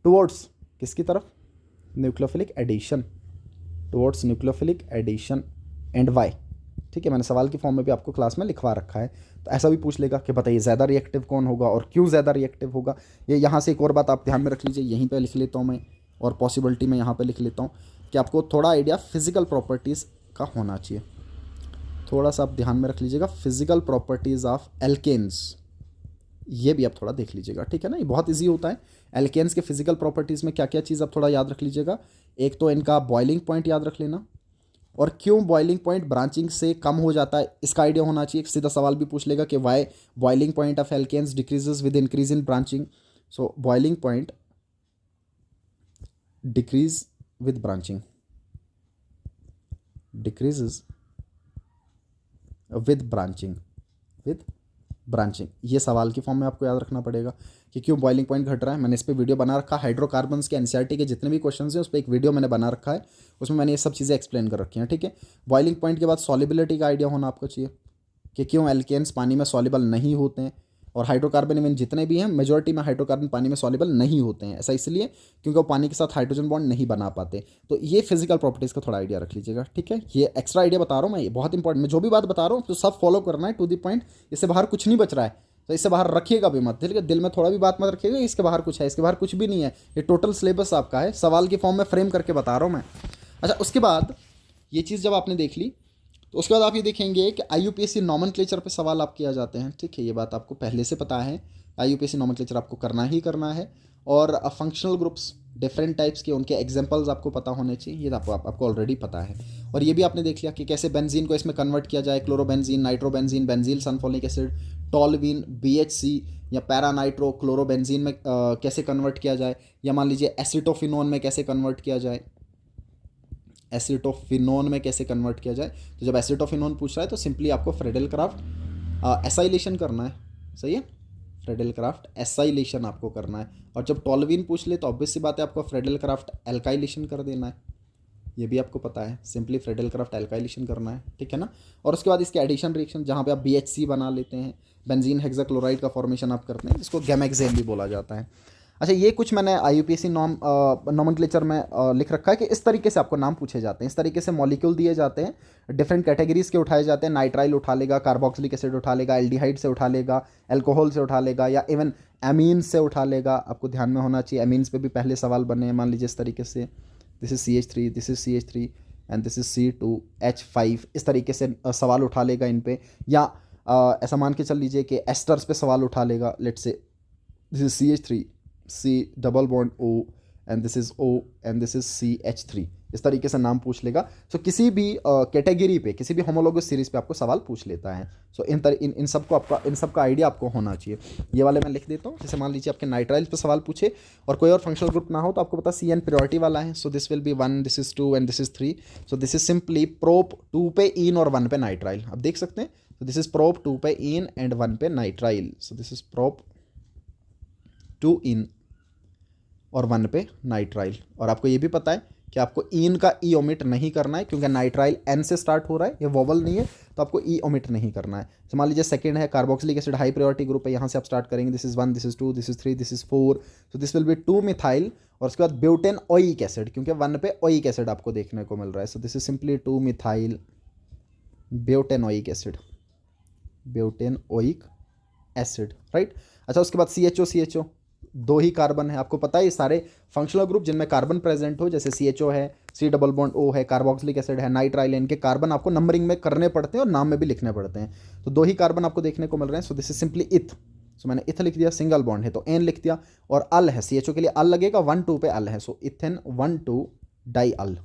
A: टुवर्ड्स किसकी तरफ, nucleophilic addition, towards nucleophilic addition and why. ठीक है, मैंने सवाल की फॉर्म में भी आपको क्लास में लिखवा रखा है। तो ऐसा भी पूछ लेगा कि बताइए ज़्यादा रिएक्टिव कौन होगा और क्यों ज़्यादा रिएक्टिव होगा। ये यहाँ से एक और बात आप ध्यान में रख लीजिए, यहीं पे लिख लेता हूँ मैं, और पॉसिबिलिटी में यहाँ पे लिख लेता हूँ कि आपको थोड़ा आइडिया फिजिकल प्रॉपर्टीज़ का होना चाहिए। थोड़ा सा आप ध्यान में रख लीजिएगा, फिजिकल प्रॉपर्टीज़ ऑफ एल्केन्स, ये भी आप थोड़ा देख लीजिएगा, ठीक है ना। ये बहुत ईजी होता है। एल्केन्स के फिजिकल प्रॉपर्टीज़ में क्या क्या चीज़ आप थोड़ा याद रख लीजिएगा। एक तो इनका बॉइलिंग पॉइंट याद रख लेना, और क्यों बॉइलिंग पॉइंट ब्रांचिंग से कम हो जाता है इसका आइडिया होना चाहिए। सीधा सवाल भी पूछ लेगा कि why boiling point of alkanes decreases with increase in branching. So boiling point decrease with branching, decreases with branching, with branching. ये सवाल की फॉर्म में आपको याद रखना पड़ेगा कि क्यों बॉइलिंग पॉइंट घट रहा है। मैंने इस पर वीडियो बना रखा है, हाइड्रोकार्बन्स के एनसीईआरटी के जितने भी क्वेश्चंस हैं उस पर एक वीडियो मैंने बना रखा है, उसमें मैंने ये सब चीज़ें एक्सप्लेन कर रखी हैं, ठीक है। बॉइलिंग पॉइंट के बाद सॉलिबिलिटी का आइडिया होना आपको चाहिए कि क्यों एल्केन्स पानी में सॉलिबल नहीं होते हैं, और हाइड्रोकार्बन इवन जितने भी हैं मेजॉरिटी में हाइड्रोकार्बन पानी में सॉलिबल नहीं होते हैं। ऐसा इसलिए क्योंकि वो पानी के साथ हाइड्रोजन बॉन्ड नहीं बना पाते। तो ये फिजिकल प्रॉपर्टीज़ का थोड़ा आइडिया रख लीजिएगा, ठीक है। ये एक्स्ट्रा आइडिया बता रहा हूँ मैं, ये बहुत इंपॉर्टेंट, मैं जो भी बात बता रहा हूँ तो सब फॉलो करना है टू द पॉइंट, इससे बाहर कुछ नहीं बच रहा है। तो इससे बाहर रखिएगा भी मत, दिल में थोड़ा भी बात मत रखिएगा इसके बाहर कुछ है, इसके बाहर कुछ भी नहीं है। ये टोटल सिलेबस आपका है, सवाल की फॉर्म में फ्रेम करके बता रहा हूँ मैं। अच्छा, उसके बाद ये चीज़ जब आपने देख ली तो उसके बाद आप ये देखेंगे कि IUPAC नॉमेनक्लेचर पे सवाल आप किया जाते हैं, ठीक है। ये बात आपको पहले से पता है, IUPAC नॉमेनक्लेचर आपको करना ही करना है। और फंक्शनल ग्रुप्स डिफरेंट टाइप्स के, उनके एग्जांपल्स आपको पता होने चाहिए, ये आपको ऑलरेडी पता है। और ये भी आपने देख लिया कि कैसे बेंजीन को इसमें कन्वर्ट किया जाए, chlorobenzene, nitrobenzene, बेंजील sulphonic acid, toluene, BHC या पैरानाइट्रो क्लोरोबेंजीन में कैसे कन्वर्ट किया जाए, या मान लीजिए एसिटोफिनोन में कैसे कन्वर्ट किया जाए, एसिटोफिनोन में कैसे कन्वर्ट किया जाए। तो जब एसिटोफिनोन पूछ रहा है तो सिंपली आपको फ्रेडेलक्राफ्ट एसाइलेशन करना है, सही है। फ्रेडेलक्राफ्ट एसाइलेशन आपको करना है। और जब टॉलवीन पूछ ले तो ऑब्वियस सी बात है आपको फ्रेडेलक्राफ्ट एल्काइलेशन कर देना है, ये भी आपको पता है, सिंपली फ्रेडेलक्राफ्ट एल्काइलेशन करना है, ठीक है ना। और उसके बाद इसके एडिशन रिएक्शन जहाँ पे आप BHC बना लेते हैं, बेंजीन हेक्साक्लोराइड का फॉर्मेशन आप करते हैं, जिसको गैमेक्सेन भी बोला जाता है। अच्छा, ये कुछ मैंने IUPAC नॉमेनक्लेचर में लिख रखा है कि इस तरीके से आपको नाम पूछे जाते हैं, इस तरीके से मॉलिक्यूल दिए जाते हैं, डिफरेंट कैटेगरीज के उठाए जाते हैं। नाइट्राइल उठा लेगा, कार्बोक्सिलिक एसिड उठा लेगा, एल्डिहाइड से उठा लेगा, अल्कोहल से उठा लेगा, या इवन एमीन्स से उठा लेगा। आपको ध्यान में होना चाहिए, एमीन्स पे भी पहले सवाल बने हैं। मान लीजिए इस तरीके से, this is CH3, this is CH3 and this is C2H5, इस तरीके से सवाल उठा लेगा इन पे। या ऐसा मान के चल लीजिए कि एस्टर्स पे सवाल उठा लेगा, लेट्स से this is CH3, C double bond O and this is O and this is CH3, इस तरीके से नाम पूछ लेगा। सो किसी भी कैटेगरी पे, किसी भी होमोलॉगस सीरीज पे आपको सवाल पूछ लेता है। सो इन सबको आपका, इन सब का आइडिया आपको होना चाहिए। ये वाले मैं लिख देता हूँ। जैसे मान लीजिए आपके नाइट्राइल्स पे सवाल पूछे और कोई और फंक्शनल ग्रुप ना हो तो आपको पता CN प्रायोरिटी वाला है। So this will B 1, this is 2 and this is 3। So this is simply prop 2 पे इन और 1 पे नाइट्राइल। आप देख सकते हैं, so this is prop 2 पे in and 1 पे nitrile। so this is prop 2 in और 1 पे nitrile। और आपको ये भी पता है कि आपको इन का ई ओमिट नहीं करना है, क्योंकि नाइट्राइल एन से स्टार्ट हो रहा है, ये वोवल नहीं है, तो आपको ई ओमिट नहीं करना है। तो मान लीजिए सेकंड है carboxylic acid, high priority group है, यहाँ से आप स्टार्ट करेंगे, this is 1, this is 2, this is 3, this is 4। So this will B 2 methyl और उसके बाद ब्यूटेन ओइक एसिड, क्योंकि 1 पे ओइक एसिड आपको देखने को मिल रहा है। So this is simply 2 methyl butane oic acid, butane oic acid, right. अच्छा, उसके बाद CHO 2 ही कार्बन है। आपको पता है ये सारे फंक्शनल ग्रुप जिनमें कार्बन प्रेजेंट हो, जैसे CHO है, C डबल बॉन्ड O है, कार्बोक्सिलिक एसिड है, नाइट्राइल, इनके कार्बन आपको नंबरिंग में करने पड़ते हैं और नाम में भी लिखने पड़ते हैं। तो 2 ही कार्बन आपको देखने को मिल रहे हैं। सो दिस इज सिंपली इथ। सो मैंने इथ लिख दिया, सिंगल बॉन्ड है तो एन लिख दिया, और अल है, CHO के लिए अल लगेगा, 1 2 पे अल है। सो इथेन 1 2 डाई अल,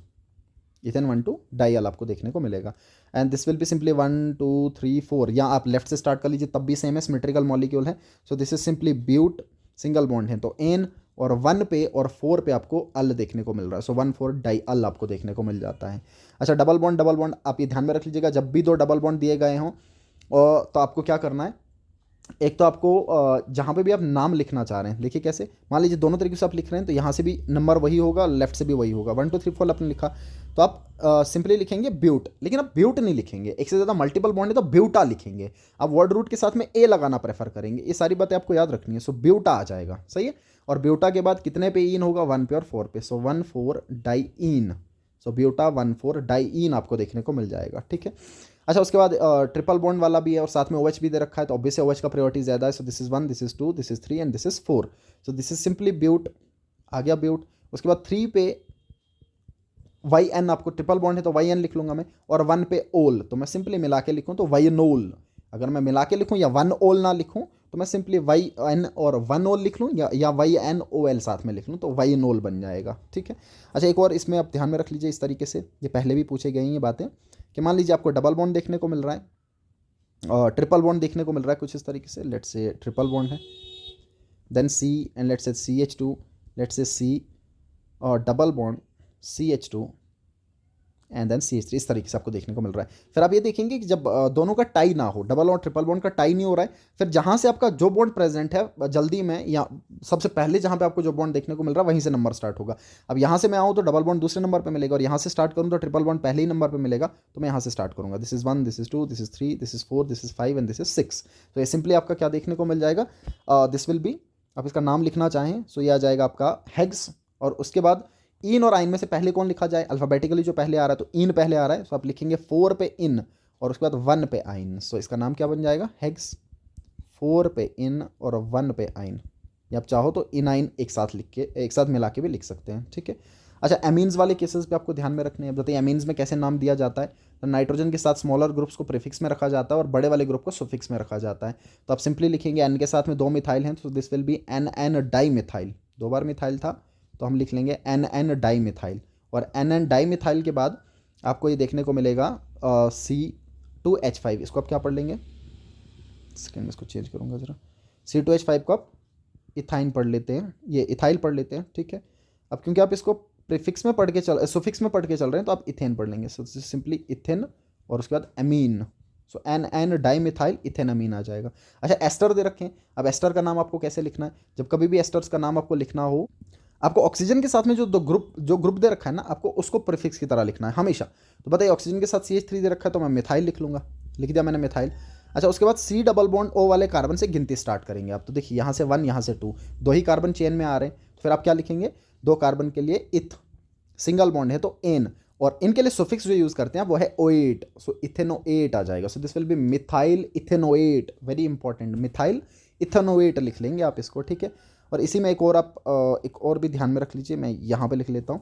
A: इथेन 1 2 डाई अल आपको देखने को मिलेगा। And this will be simply 1 2 3 4, या आप लेफ्ट से स्टार्ट कर लीजिए तब भी सेम है, सिमेट्रिकल मॉलिक्यूल है। So this is simply but, single bond है तो एन, और 1 पे और 4 पे आपको अल देखने को मिल रहा है। सो 1 4 डाई अल आपको देखने को मिल जाता है। अच्छा, डबल बॉन्ड आप ये ध्यान में रख लीजिएगा, जब भी 2 डबल बॉन्ड दिए गए हों तो आपको क्या करना है, एक तो आपको जहाँ पे भी आप नाम लिखना चाह रहे हैं, देखिए कैसे, मान लीजिए दोनों तरीके से आप लिख रहे हैं तो यहाँ से भी नंबर वही होगा, लेफ्ट से भी वही होगा। 1 2 3 4 आपने लिखा तो आप सिंपली लिखेंगे ब्यूट, लेकिन आप ब्यूट नहीं लिखेंगे, एक से ज़्यादा मल्टीपल बॉन्ड है तो ब्यूटा लिखेंगे। आप वर्ड रूट के साथ में ए लगाना प्रेफर करेंगे। ये सारी बातें आपको याद रखनी है। सो ब्यूटा आ जाएगा, सही है। और ब्यूटा के बाद कितने पे इन होगा, 1 पे और 4 पे। सो 1 4 डाई इन। सो ब्यूटा 1 4 डाई इन आपको देखने को मिल जाएगा, ठीक है। अच्छा, उसके बाद ट्रिपल बॉन्ड वाला भी है और साथ में OH भी दे रखा है, तो ऑब्वियसली OH का प्रायोरिटी ज़्यादा है। So this is 1, this is 2, this is 3 and this is 4। So this is simply but, आ गया ब्यूट। उसके बाद 3 पे YN, आपको ट्रिपल बॉन्ड है तो YN लिख लूंगा मैं, और 1 पे ओल तो मैं सिंपली मिला के लिखूँ तो वाइनोल। अगर मैं मिला के लिखूँ या 1 ओल ना लिखूँ तो मैं सिंपली YN और 1 ओल लिख लूँ, या YNOL साथ में लिख लूँ तो वाइनोल बन जाएगा, ठीक है। अच्छा, एक और इसमें आप ध्यान में रख लीजिए इस तरीके से, ये पहले भी पूछे गए हैं ये बातें, कि मान लीजिए आपको डबल बॉन्ड देखने को मिल रहा है और ट्रिपल बॉन्ड देखने को मिल रहा है कुछ इस तरीके से। लेट्स से ट्रिपल बॉन्ड है, then C and let's say CH2, let's say C और double bond CH2 and then CH3, इस तरीके से आपको देखने को मिल रहा है। फिर आप ये देखेंगे कि जब दोनों का टाई ना हो, डबल और ट्रिपल बॉन्ड का टाई नहीं हो रहा है, फिर जहाँ से आपका जो बॉन्ड प्रेजेंट है जल्दी में, या सबसे पहले जहाँ पे आपको जो बॉन्ड देखने को मिल रहा है वहीं से नंबर स्टार्ट होगा। अब यहाँ से मैं आऊँ तो डबल बॉन्ड दूसरे नंबर पर मिलेगा, और यहाँ से स्टार्ट करूँ तो ट्रिपल बॉन्ड पहले ही नंबर पर मिलेगा, तो मैं यहाँ से स्टार्ट करूँगा। This is 1, this is 2, this is 3, this is 4, this is 5 and this is 6। तो ये सिंपली आपका क्या देखने को मिल जाएगा, दिस विल बी, आप इसका नाम लिखना चाहें सो ये आ जाएगा आपका हेग्स। और उसके बाद इन और आइन में से पहले कौन लिखा जाए, अल्फाबेटिकली जो पहले आ रहा है तो इन पहले आ रहा है, सो आप लिखेंगे 4 पे इन और उसके बाद 1 पे आइन। सो इसका नाम क्या बन जाएगा, हेग्स। 4 पे इन और 1 पे आइन, या आप चाहो तो इन आइन एक साथ लिख के, एक साथ मिला के भी लिख सकते हैं, ठीक है। अच्छा, एमीन्स वाले केसेस पे आपको ध्यान में रखने हैं। बताइए एमीन्स में कैसे नाम दिया जाता है, तो नाइट्रोजन के साथ स्मॉलर ग्रुप्स को प्रीफिक्स में रखा जाता है और बड़े वाले ग्रुप को सुफिक्स में रखा जाता है। तो आप सिंपली लिखेंगे एन के साथ में 2 मिथाइल हैं तो this will B NN di methyl, 2 bar methyl था तो हम लिख लेंगे NN डाई मिथाइल, और NN डाई मिथाइल के बाद आपको ये देखने को मिलेगा C2H5। इसको आप क्या पढ़ लेंगे, सेकेंड में इसको चेंज करूँगा ज़रा, C2H5 को आप इथाइन पढ़ लेते हैं, ये इथाइल पढ़ लेते हैं, ठीक है। अब क्योंकि आप इसको प्रीफिक्स में पढ़ के सुफिक्स में पढ़ के चल रहे हैं तो आप इथेन पढ़ लेंगे। सो सिंपली इथेन और उसके बाद अमीन, सो NN डाई मिथाइल इथेन अमीन आ जाएगा। अच्छा, एस्टर दे रखें। अब एस्टर का नाम आपको कैसे लिखना है, जब कभी भी एस्टर्स का नाम आपको लिखना हो, आपको ऑक्सीजन के साथ में जो ग्रुप दे रखा है ना, आपको उसको प्रीफिक्स की तरह लिखना है हमेशा। तो बताइए ऑक्सीजन के साथ CH3 दे रखा है तो मैं मिथाइल लिख लूँगा, लिख दिया मैंने मिथाइल। अच्छा, उसके बाद C डबल बॉन्ड O वाले कार्बन से गिनती स्टार्ट करेंगे आप। तो देखिए यहाँ से 1, यहाँ से 2, 2 ही कार्बन चेन में आ रहे हैं, तो फिर आप क्या लिखेंगे, 2 कार्बन के लिए इथ, सिंगल बॉन्ड है तो एन, और इनके लिए सुफिक्स जो यूज़ करते हैं वो है ओएट, सो इथेनोएट आ जाएगा। सो this will B methyl ethanoate, very important, methyl ethanoate लिख लेंगे आप इसको, ठीक है। और इसी में एक और आप एक और भी ध्यान में रख लीजिए, मैं यहाँ पे लिख लेता हूँ।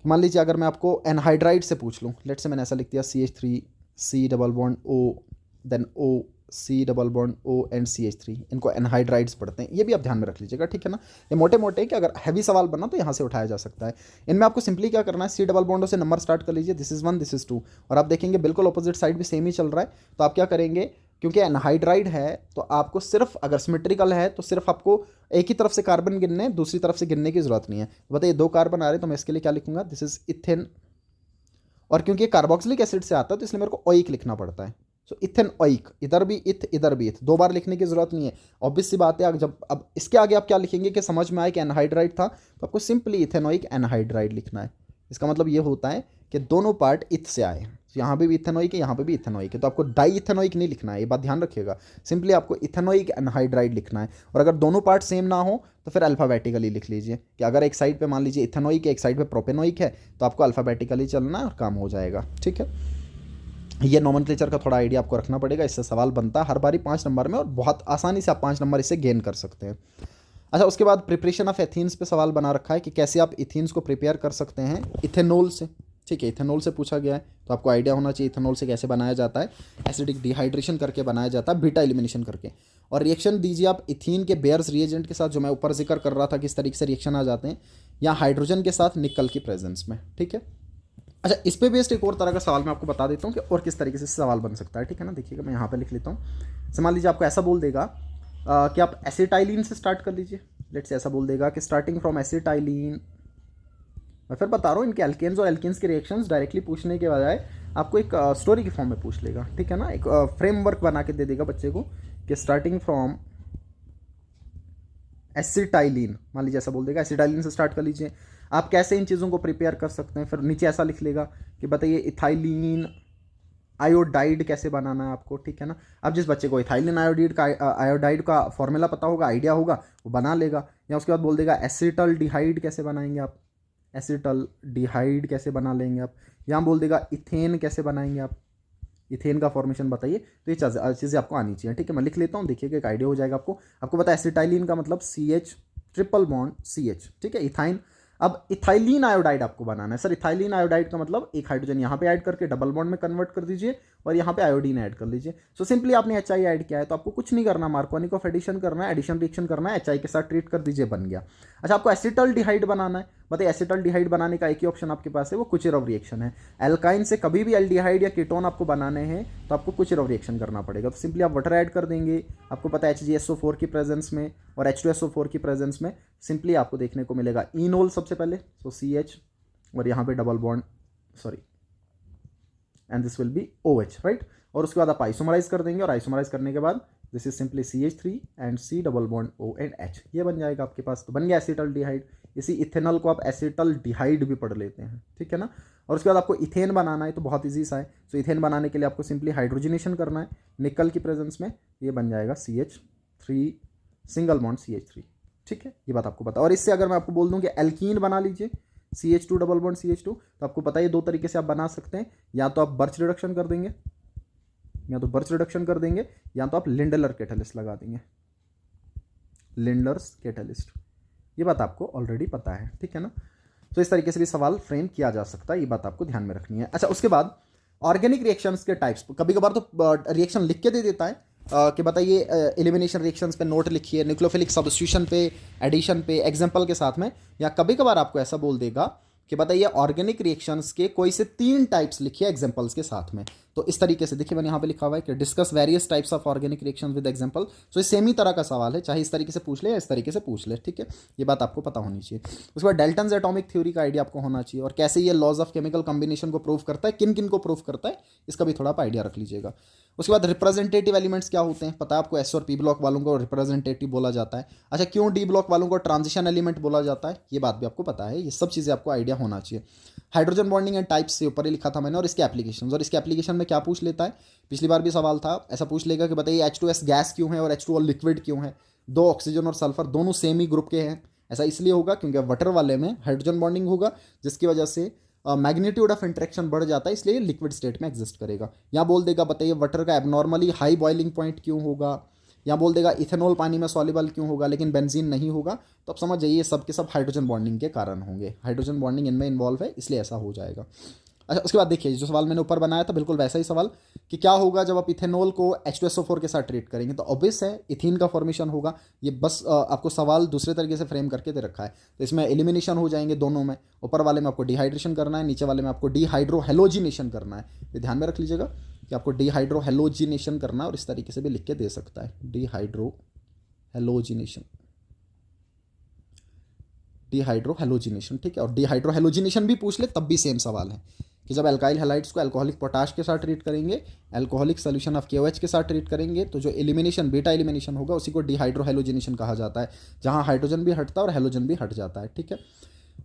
A: मान लीजिए अगर मैं आपको एनहाइड्राइड से पूछ लूँ, लेट से मैंने ऐसा लिख दिया CH3 C double bond O then O C double bond O and CH3, इनको एनहाइड्राइड्स पढ़ते हैं, ये भी आप ध्यान में रख लीजिएगा, ठीक है ना। ये मोटे मोटे कि अगर हैवी सवाल बना तो यहाँ से उठाया जा सकता है। इनमें आपको सिंपली क्या करना है, C डबल बॉन्डों से नंबर स्टार्ट कर लीजिए, दिस इज 1 दिस इज 2, और आप देखेंगे बिल्कुल ऑपोजिट साइड भी सेम ही चल रहा है। तो आप क्या करेंगे, क्योंकि एनहाइड्राइड है तो आपको सिर्फ, अगर सिमेट्रिकल है तो सिर्फ आपको एक ही तरफ से कार्बन गिनने, दूसरी तरफ से गिनने की जरूरत नहीं है। तो बताइए 2 कार्बन आ रहे हैं तो मैं इसके लिए क्या लिखूंगा, दिस इज इथेन, और क्योंकि कार्बोक्सिलिक एसिड से आता है तो इसलिए मेरे को ओइक लिखना पड़ता है। सो इथेन ओइक, इधर भी इथ इधर भी इथ, 2 बार लिखने की जरूरत नहीं है। ऑब्वियस सी बात है, जब अब इसके आगे आप क्या लिखेंगे कि समझ में आए कि एनहाइड्राइड था, तो आपको सिंपली इथेनोइक एनहाइड्राइड लिखना है। इसका मतलब ये होता है कि दोनों पार्ट इथ से आए, तो यहाँ पे भी इथेनोइक है, यहाँ पे भी इथेनोइक है, तो आपको डाई इथेनोइक नहीं लिखना है, ये बात ध्यान रखिएगा। सिंपली आपको इथेनोइक एनहाइड्राइड लिखना है, और अगर दोनों पार्ट सेम ना हो तो फिर अल्फ़ाबेटिकली लिख लीजिए, कि अगर एक साइड पे मान लीजिए इथेनोइक है, एक साइड पे प्रोपेनोइक है, तो आपको अल्फ़ाबेटिकली चलना है और काम हो जाएगा, ठीक है। ये नोमेनक्लेचर का थोड़ा आइडिया आपको रखना पड़ेगा, इससे सवाल बनता है हर बारी 5 नंबर में, और बहुत आसानी से आप 5 नंबर इससे गेन कर सकते हैं। अच्छा, उसके बाद प्रिपरेशन ऑफ एथीन्स पे सवाल बना रखा है कि कैसे आप इथीन्स को प्रिपेयर कर सकते हैं इथेनॉल से, ठीक है। इथेनॉल से पूछा गया है, तो आपको आइडिया होना चाहिए इथेनॉल से कैसे बनाया जाता है। एसिडिक डिहाइड्रेशन करके बनाया जाता है, बीटा एलिमिनेशन करके, और रिएक्शन दीजिए आप इथीन के बेयर्स रिएजेंट के साथ, जो मैं ऊपर जिक्र कर रहा था किस तरीके से रिएक्शन आ जाते हैं, या हाइड्रोजन के साथ निकल की प्रेजेंस में, ठीक है। अच्छा, इस पे बेस्ड एक और तरह का सवाल मैं आपको बता देता हूँ कि और किस तरीके से सवाल बन सकता है, ठीक है ना। देखिएगा, मैं यहाँ पे लिख लेता हूँ। मान लीजिए आपको ऐसा बोल देगा कि आप एसिटाइलिन से स्टार्ट कर लीजिए, लेट्स से ऐसा बोल देगा कि स्टार्टिंग फ्रॉम एसिटाइलिन, मैं फिर बता रहा हूँ, इनके एल्केन्स और एल्केन्स के रिएक्शंस डायरेक्टली पूछने के बजाय आपको एक स्टोरी के फॉर्म में पूछ लेगा, ठीक है ना। एक फ्रेमवर्क बना के दे देगा बच्चे को कि स्टार्टिंग फ्रॉम एसिटाइलिन, मान लीजिए ऐसा बोल देगा, एसिटाइलिन से स्टार्ट कर लीजिए, आप कैसे इन चीज़ों को प्रिपेयर कर सकते हैं। फिर नीचे ऐसा लिख लेगा कि बताइए इथाइलिन आयोडाइड कैसे बनाना है आपको, ठीक है ना। अब जिस बच्चे को इथाइलिन आयोडाइड का फॉर्मूला पता होगा, आइडिया होगा, वो बना लेगा। या उसके बाद बोल देगा एसिटल डिहाइड कैसे बनाएंगे आप, एसिटल डिहाइड कैसे बना लेंगे आप। यहाँ बोल देगा इथेन कैसे बनाएंगे आप, इथेन का फॉर्मेशन बताइए। तो ये चीज़ें आपको आनी चाहिए, ठीक है। मैं लिख लेता हूँ, देखिएगा एक आइडिया हो जाएगा आपको। आपको पता है एसिटाइलिन का मतलब CH ट्रिपल बॉन्ड CH, ठीक है, इथाइन। अब इथाइलिन आयोडाइड आपको बनाना है, सर इथाइलिन आयोडाइड का मतलब एक हाइड्रोजन यहाँ पे ऐड करके डबल बॉन्ड में कन्वर्ट कर दीजिए, और यहाँ पे आयोडीन ऐड कर लीजिए। सो सिंपली आपने HI ऐड किया है, तो आपको कुछ नहीं करना, मार्कोनिक ऑफ एडिशन करना है, एडिशन रिएक्शन करना है, HI के साथ ट्रीट कर दीजिए, बन गया। अच्छा, आपको एसिटल डिहाइड बनाना है, बताइए एसिटल डिहाइड बनाने का एक ही ऑप्शन आपके पास है, वो कुचेरव रिएक्शन है। एल्काइन से कभी भी एल्डिहाइड या कीटोन आपको बनाने हैं तो आपको कुचेरव रिएक्शन करना पड़ेगा। तो सिंपली आप वाटर ऐड कर देंगे, आपको पता है HgSO4 की प्रेजेंस में और H2SO4 की प्रेजेंस में सिंपली आपको देखने को मिलेगा इनोल सबसे पहले, सो CH, और यहाँ पे double bond, sorry, and this will B OH, right. और उसके बाद आप आइसोमराइज कर देंगे, और आइसोमराइज करने के बाद this is simply CH3 and C double bond O and H, ये बन जाएगा आपके पास। तो बन गया एसिटल डिहाइड। इसी इथेनॉल को आप एसिटल डिहाइड भी पढ़ लेते हैं, ठीक है ना। और उसके बाद आपको इथेन बनाना है, तो बहुत ईजी सा है। सो इथेन बनाने के लिए आपको सिंपली हाइड्रोजनेशन करना है निकल की प्रेजेंस में, ये बन जाएगा CH3 सिंगल बॉन्ड CH3, ठीक है। ये बात आपको पता। और इससे अगर मैं आपको बोल दूं कि एल्कीन बना लीजिए, CH2 डबल बॉन्ड CH2, तो आपको पता है 2 तरीके से आप बना सकते हैं, या तो आप बर्च रिडक्शन कर देंगे, या तो आप लिंडलर कैटलिस्ट लगा देंगे, लिंडलर्स कैटलिस्ट। ये बात आपको ऑलरेडी पता है, ठीक है ना। तो इस तरीके से भी सवाल फ्रेम किया जा सकता है, ये बात आपको ध्यान में रखनी है। अच्छा, उसके बाद ऑर्गेनिक रिएक्शंस के टाइप्स, कभी कभार तो रिएक्शन लिख के दे देता है कि बताइए एलिमिनेशन रिएक्शंस पे नोट लिखिए, न्यूक्लियोफिलिक सब्स्टिट्यूशन पे, एडिशन पे, एग्जांपल के साथ में। या कभी कभार आपको ऐसा बोल देगा कि बताइए ऑर्गेनिक रिएक्शंस के कोई से 3 टाइप्स लिखिए एग्जांपल्स के साथ में। तो इस तरीके से देखिए, मैंने यहाँ पे लिखा हुआ है कि discuss various types of organic reactions with example. So ये सेम ही तरह का सवाल है, चाहे इस तरीके से पूछ ले या इस तरीके से पूछ ले, ठीक है। ये बात आपको पता होनी चाहिए। उसके बाद डेल्टन्स एटॉमिक थ्योरी का आइडिया आपको होना चाहिए, और कैसे ये लॉज ऑफ केमिकल कॉम्बिनेशन को प्रूव करता है, किन किन को प्रूव करता है, इसका भी थोड़ा आप आइडिया रख लीजिएगा। उसके बाद रिप्रेजेंटेटिव एलिमेंट्स क्या होते हैं, पता है आपको, S और P ब्लॉक वालों को रिप्रेजेंटेटिव बोला जाता है। अच्छा, क्यों D ब्लॉक वालों को ट्रांजिशन एलिमेंट बोला जाता है, ये बात भी आपको पता है। ये सब चीज़ें आपको आइडिया होना चाहिए। हाइड्रोजन बॉन्डिंग एंड टाइप्स से ऊपर ही लिखा था मैंने, और इसके एप्लीकेशन, और इसके एप्लीकेशन में क्या पूछ लेता है, पिछली बार भी सवाल था, ऐसा पूछ लेगा कि बताइए H2S गैस क्यों है और H2O लिक्विड क्यों है, 2 ऑक्सीजन और सल्फर दोनों सेम ही ग्रुप के हैं। ऐसा इसलिए होगा क्योंकि वाटर वाले में हाइड्रोजन बॉन्डिंग होगा, जिसकी वजह से मैग्नीट्यूड ऑफ इंट्रैक्शन बढ़ जाता है, इसलिए लिक्विड स्टेट में एग्जिस्ट करेगा। यहाँ बोल देगा बताइए वाटर का एबनॉर्मली हाई बॉइलिंग पॉइंट क्यों होगा, यहाँ बोल देगा इथेनॉल पानी में सॉल्युबल क्यों होगा लेकिन बेंजीन नहीं होगा। तो आप समझ जाइए सब के सब हाइड्रोजन बॉन्डिंग के कारण होंगे, हाइड्रोजन बॉन्डिंग इनमें इन्वॉल्व है, इसलिए ऐसा हो जाएगा। अच्छा, उसके बाद देखिए जो सवाल मैंने ऊपर बनाया था बिल्कुल वैसा ही सवाल कि क्या होगा जब आप इथेनॉल को H2SO4 के साथ ट्रीट करेंगे, तो ऑब्वियस है इथीन का फॉर्मेशन होगा। ये बस आपको सवाल दूसरे तरीके से फ्रेम करके दे रखा है, तो इसमें एलिमिनेशन हो जाएंगे दोनों में। ऊपर वाले में आपको डिहाइड्रेशन करना है, नीचे वाले में आपको डिहाइड्रोहेलोजिनेशन करना है। ये ध्यान में रख लीजिएगा कि आपको डिहाइड्रोहेलोजिनेशन करना है, और इस तरीके से भी लिख के दे सकता है, डिहाइड्रोहेलोजिनेशन, डिहाइड्रोहेलोजिनेशन, ठीक है। और डिहाइड्रोहेलोजिनेशन भी पूछ ले तब भी सेम सवाल है कि जब एल्काइल हैलाइड्स को अल्कोहलिक पोटाश के साथ ट्रीट करेंगे, अल्कोहलिक सोल्यूशन ऑफ KOH के साथ ट्रीट करेंगे, तो जो एलिमिनेशन बीटा एलिमिनेशन होगा उसी को डिहाइड्रोहेलोजिनेशन कहा जाता है, जहां हाइड्रोजन भी हटता है और हेलोजन भी हट जाता है, ठीक है।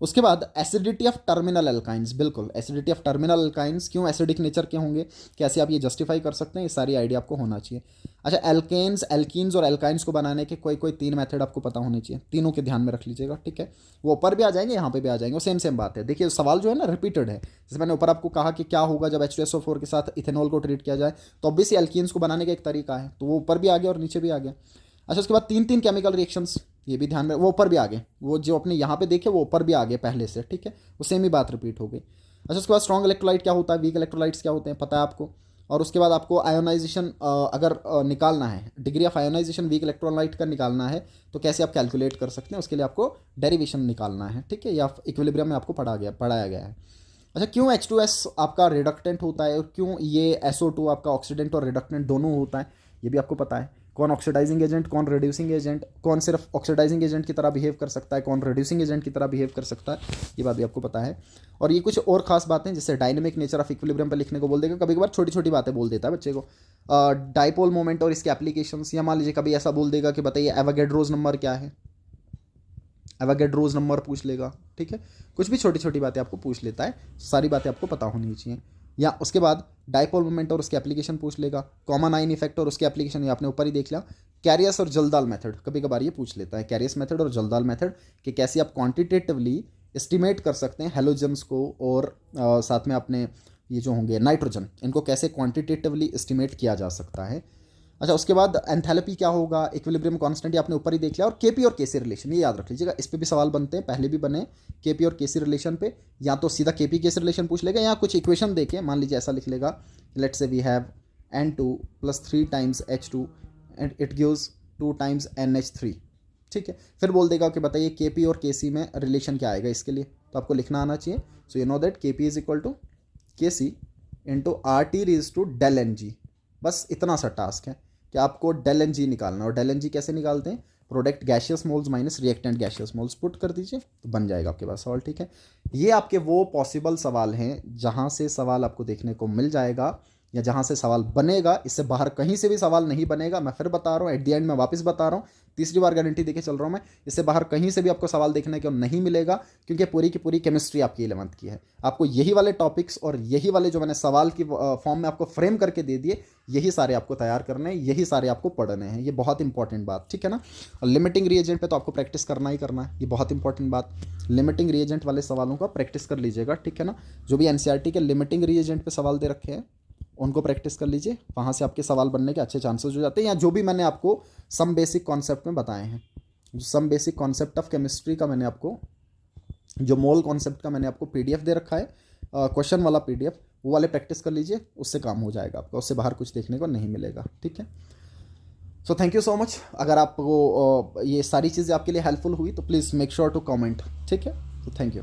A: उसके बाद एसिडिटी ऑफ टर्मिनल अल्काइंस, बिल्कुल एसिडिटी ऑफ टर्मिनल अल्काइंस क्यों एसिडिक नेचर के होंगे, कैसे आप ये जस्टिफाई कर सकते हैं, ये सारी आइडिया आपको होना चाहिए। अच्छा, एल्केन्स, एल्कीन्स और एल्काइंस को बनाने के कोई 3 मेथड आपको पता होने चाहिए, तीनों के ध्यान में रख लीजिएगा, ठीक है। वो ऊपर भी आ जाएंगे, यहाँ पे भी आ जाएंगे, वो सेम बात है। देखिए सवाल जो है ना रिपीटेड है, जैसे मैंने ऊपर आपको कहा कि क्या होगा जब H2SO4 के साथ इथेनॉल को ट्रीट किया जाए, तो ऑब्वियसली एल्कीन्स को बनाने का एक तरीका है, तो वो ऊपर भी आ गया और नीचे भी आ गया। अच्छा, उसके बाद 3 केमिकल रिएक्शंस, ये भी ध्यान में, वो ऊपर भी आ गए, वो जो अपने यहाँ पे देखे वो ऊपर भी आ गए पहले से, ठीक है, वो सेम ही बात रिपीट हो गई। अच्छा, उसके बाद स्ट्रॉन्ग इलेक्ट्रोलाइट क्या होता है, वीक इलेक्ट्रोलाइट्स क्या होते हैं, पता है आपको। और उसके बाद आपको आयोनाइजेशन अगर निकालना है, degree of ionisation weak electrolyte का निकालना है, तो कैसे आप कैलकुलेट कर सकते हैं, उसके लिए आपको डेरिवेशन निकालना है, ठीक है, या इक्विलिब्रियम में आपको पढ़ाया गया है। अच्छा, क्यों H2S आपका रिडक्टेंट होता है और क्यों ये SO2 आपका ऑक्सीडेंट और रिडक्टेंट दोनों होता है, ये भी आपको पता है। कौन ऑक्सीडाइजिंग एजेंट, कौन रिड्यूसिंग एजेंट, कौन सिर्फ ऑक्सीडाइजिंग एजेंट की तरह बिहेव कर सकता है, कौन रिड्यूसिंग एजेंट की तरह बिहेव कर सकता है, ये बात भी आपको पता है। और ये कुछ और खास बातें जैसे डायनेमिक नेचर ऑफ इक्विलिब्रियम पर लिखने को बोल देगा, कभी कभार छोटी छोटी बातें बोल देता है बच्चे को। डाइपोल मोमेंट और इसके एप्लीकेशंस, या मान लीजिए कभी ऐसा बोल देगा कि बताइए एवोगैड्रोज नंबर क्या है, एवोगैड्रोज नंबर पूछ लेगा, ठीक है। कुछ भी छोटी छोटी बातें आपको पूछ लेता है, सारी बातें आपको पता होनी चाहिए। या उसके बाद डाइपोल मोमेंट और उसके एप्लीकेशन पूछ लेगा, कॉमन आयन इफेक्ट और उसके एप्लीकेशन ये आपने ऊपर ही देख लिया। कैरियस और जल्दाल मेथड कभी कभार ये पूछ लेता है, कैरियस मेथड और जल्दाल मेथड कि कैसे आप क्वांटिटेटिवली एस्टिमेट कर सकते हैं हेलोजन्स को, और साथ में अपने ये जो होंगे नाइट्रोजन, इनको कैसे क्वांटिटेटिवली एस्टिमेट किया जा सकता है। अच्छा, उसके बाद एंथैल्पी क्या होगा, इक्विलिब्रियम कांस्टेंट ये आपने ऊपर ही देख लिया, और केपी और केसी रिलेशन ये याद रख लीजिएगा, इस पे भी सवाल बनते हैं, पहले भी बने केपी और केसी रिलेशन पे। या तो सीधा केपी केसी रिलेशन पूछ लेगा, या कुछ इक्वेशन देके मान लीजिए ऐसा लिख लेगा, let's say we have N2 + 3 times H2 and it gives 2 times NH3, ठीक है। फिर बोल देगा कि बताइए केपी और केसी में रिलेशन क्या आएगा, इसके लिए तो आपको लिखना आना चाहिए। So you know that KP is equal to KC into RT⁴ बस इतना सा टास्क है कि आपको ΔNG निकालना है। और ΔNG कैसे निकालते हैं, product gaseous moles minus reactant gaseous moles put कर दीजिए तो बन जाएगा आपके पास सवाल, ठीक है। ये आपके वो पॉसिबल सवाल हैं जहाँ से सवाल आपको देखने को मिल जाएगा, या जहाँ से सवाल बनेगा, इससे बाहर कहीं से भी सवाल नहीं बनेगा। मैं फिर बता रहा हूँ, एट द एंड मैं वापस बता रहा हूँ, तीसरी बार गारंटी देके चल रहा हूँ मैं, इससे बाहर कहीं से भी आपको सवाल देखने को नहीं मिलेगा, क्योंकि पूरी की पूरी केमिस्ट्री आपकी 11th की है। आपको यही वाले टॉपिक्स और यही वाले जो मैंने सवाल की फॉर्म में आपको फ्रेम करके दे दिए, यही सारे आपको तैयार करने हैं, यही सारे आपको पढ़ने हैं। ये बहुत इंपॉर्टेंट बात, ठीक है ना। और लिमिटिंग रिएजेंट पे तो आपको प्रैक्टिस करना ही करना है, ये बहुत इंपॉर्टेंट बात। लिमिटिंग रिएजेंट वाले सवालों का प्रैक्टिस कर लीजिएगा, ठीक है ना। जो भी NCERT के लिमिटिंग रिएजेंट पे सवाल दे रखे हैं उनको प्रैक्टिस कर लीजिए, वहाँ से आपके सवाल बनने के अच्छे चांसेस हो जाते हैं। या जो भी मैंने आपको सम बेसिक कॉन्सेप्ट में बताए हैं, some basic concept of chemistry का मैंने आपको, जो मोल कॉन्सेप्ट का मैंने आपको PDF दे रखा है, क्वेश्चन वाला PDF, वो वाले प्रैक्टिस कर लीजिए, उससे काम हो जाएगा आपका, उससे बाहर कुछ देखने को नहीं मिलेगा, ठीक है। So thank you so much. अगर आपको ये सारी चीज़ें आपके लिए हेल्पफुल हुई तो please make sure to comment, ठीक है। तो थैंक यू।